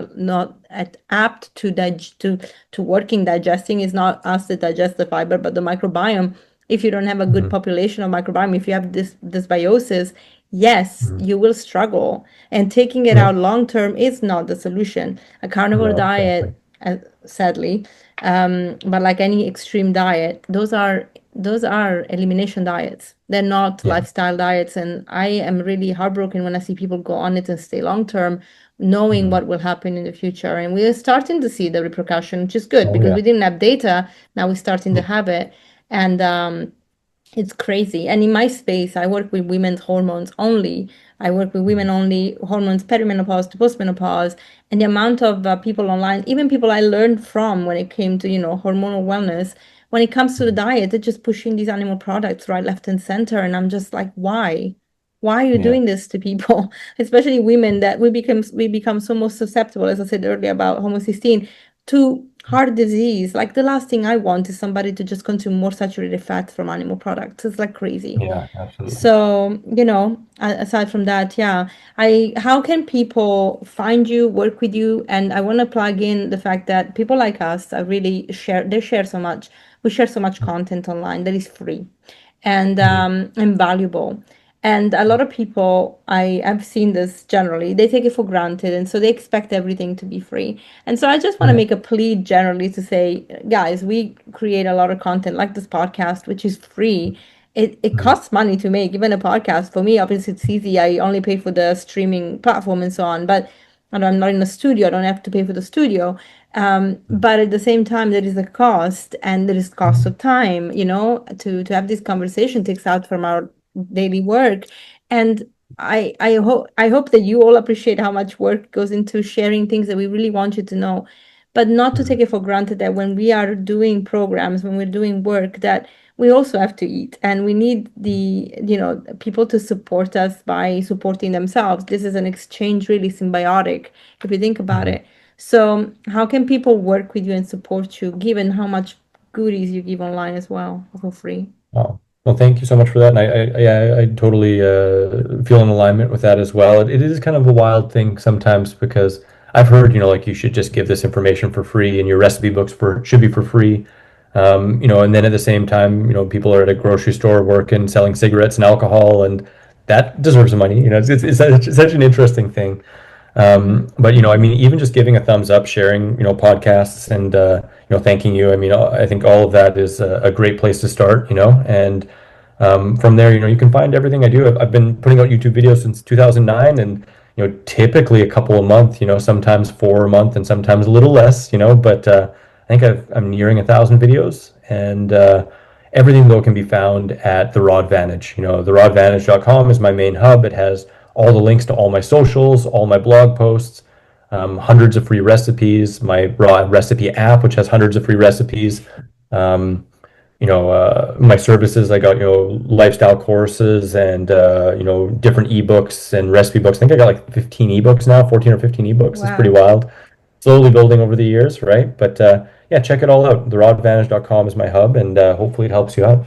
apt to working digesting. It's not us that digest the fiber, but the microbiome. If you don't have a good mm, population of microbiome, if you have this dysbiosis, yes, mm. you will struggle. And taking it Yeah, out long term is not the solution. A carnivore no, exactly. diet, sadly, but like any extreme diet, those are those are elimination diets. They're not Yeah. lifestyle diets. And I am really heartbroken when I see people go on it and stay long term, knowing Mhm. what will happen in the future. And we're starting to see the repercussion, which is good Oh because yeah. we didn't have data. Now we're starting to Yeah. have it. And it's crazy. And in my space, I work with women's hormones only. I work with women Mhm. only, hormones perimenopause to postmenopause. And the amount of people online, even people I learned from when it came to, hormonal wellness, when it comes to the Mhm. diet, they're just pushing these animal products right, left, and center. And I'm just like, why? Why are you Yeah. doing this to people? Especially women that we become so most susceptible, as I said earlier about homocysteine, to heart disease. Like the last thing I want is somebody to just consume more saturated fats from animal products. It's like crazy. Yeah, absolutely. So, aside from that, yeah, how can people find you, work with you? And I want to plug in the fact that people like us are really they share so much. We share so much content online that is free Mhm. and valuable. And a lot of people, I've seen this generally, they take it for granted. And so they expect everything to be free. And so I just want to Yeah. make a plea generally to say, guys, we create a lot of content like this podcast, which is free. It Mhm. costs money to make, even a podcast. For me, obviously, it's easy. I only pay for the streaming platform and so on. But and I'm not in a studio. I don't have to pay for the studio. But at the same time, there is a cost, and there is cost Mhm. of time. To have this conversation takes out from our daily work, and I hope that you all appreciate how much work goes into sharing things that we really want you to know, but not to Mhm. take it for granted that when we are doing programs, when we're doing work, that we also have to eat, and we need the people to support us by supporting themselves. This is an exchange, really symbiotic, if you think about Mhm. it. So how can people work with you and support you, given how much goodies you give online as well for free? Oh, well, thank you so much for that. And I totally feel in alignment with that as well. It is kind of a wild thing sometimes because I've heard, like you should just give this information for free and your recipe books should be for free. And then at the same time, people are at a grocery store working, selling cigarettes and alcohol, and that deserves money. It's such an interesting thing. But I mean, even just giving a thumbs up, sharing, podcasts, and thanking you. I mean, I think all of that is a great place to start. And from there, you can find everything I do. I've been putting out YouTube videos since 2009, and typically a couple a month. Sometimes four a month, and sometimes a little less. But I think I'm nearing 1,000 videos, and everything though can be found at the Raw Advantage. TheRawAdvantage.com is my main hub. It has all the links to all my socials, all my blog posts, hundreds of free recipes, my raw recipe app, which has hundreds of free recipes. Um, my services, I got, lifestyle courses and, different ebooks and recipe books. I think I got like 15 ebooks now, 14 or 15 ebooks. It's pretty Wow. wild. Slowly building over the years, right? But yeah, check it all out. TheRawAdvantage.com is my hub, and hopefully it helps you out.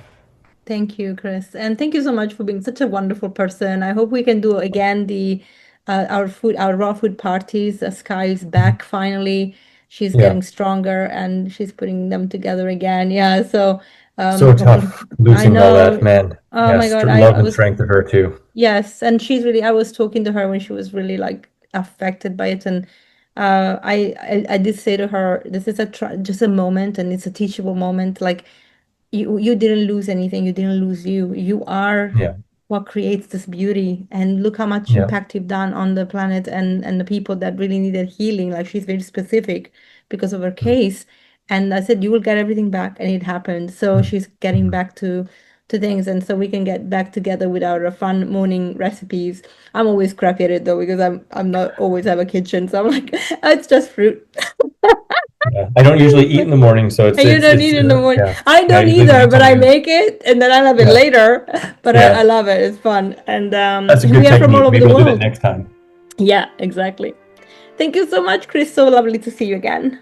Thank you, Chris. And thank you so much for being such a wonderful person. I hope we can do again the our raw food parties. Sky is back finally. She's Yeah. getting stronger and she's putting them together again. Yeah, so So hopefully tough I losing all that, know. man. Oh Yeah, my God, I love and was. strength of her too. Yes, and she's really, I was talking to her when she was really like affected by it. And I did say to her, this is just a moment and it's a teachable moment. Like you didn't lose anything, you didn't lose you. You are Yeah. what creates this beauty. And look how much Yeah. impact you've done on the planet and the people that really needed healing. Like she's very specific because of her Mm, case. And I said, you will get everything back, and it happened. So mm, she's getting mm. back to things, and so we can get back together with our fun morning recipes. I'm always crappy at it though because I'm not always have a kitchen, so I'm like, "Oh, it's just fruit." Yeah. I don't usually eat in the morning, so And you don't eat in the morning. yeah. I Yeah, I don't usually leave either, it but till I noon. make it and then I have it Yeah. later. But I Yeah. love it. It's fun. And That's a we good are from all technique. over Maybe the I'll do that world. next time. Yeah, exactly. Thank you so much, Chris. So lovely to see you again.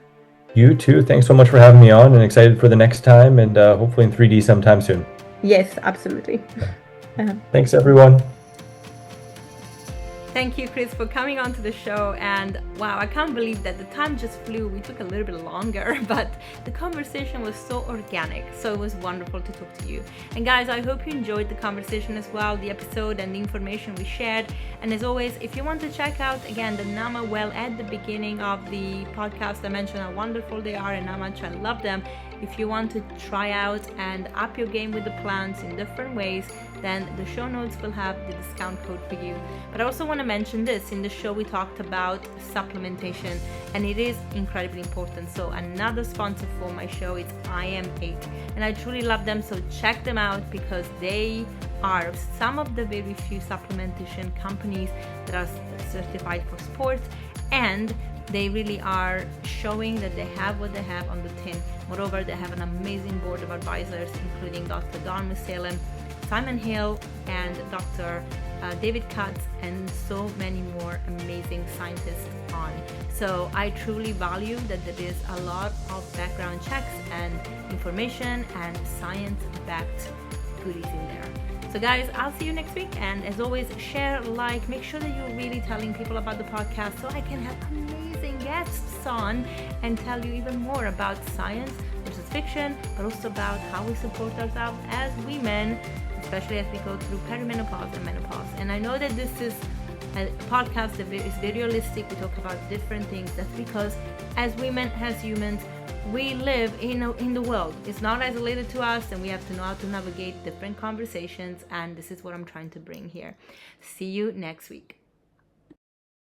You too. Thanks so much for having me on and excited for the next time and hopefully in 3D sometime soon. Yes, absolutely. Yeah. Uh-huh. Thanks everyone. Thank you, Chris, for coming on to the show. And wow, I can't believe that the time just flew. We took a little bit longer, but the conversation was so organic. So it was wonderful to talk to you. And guys, I hope you enjoyed the conversation as well, the episode and the information we shared. And as always, if you want to check out again the Nama Well at the beginning of the podcast, I mentioned how wonderful they are and how much I love them. if you want to try out and up your game with the plants in different ways, then the show notes will have the discount code for you. But I also want to mention this. In the show we talked about supplementation, and it is incredibly important. So another sponsor for my show is IM8, and I truly love them, so check them out because they are some of the very few supplementation companies that are certified for sports, and they really are showing that they have what they have on the tin. Moreover, they have an amazing board of advisors, including Dr. Don Salem, Simon Hill, and Dr. David Katz, and so many more amazing scientists on. So I truly value that there is a lot of background checks and information and science-backed goodies in there. So guys, I'll see you next week, and as always, share, like, make sure that you're really telling people about the podcast so I can have amazing guests on and tell you even more about science versus fiction, but also about how we support ourselves as women, especially as we go through perimenopause and menopause. And I know that this is a podcast that is very realistic. We talk about different things. That's because as women, as humans, we live in the world. It's not isolated to us, and we have to know how to navigate different conversations, and this is what I'm trying to bring here. See you next week.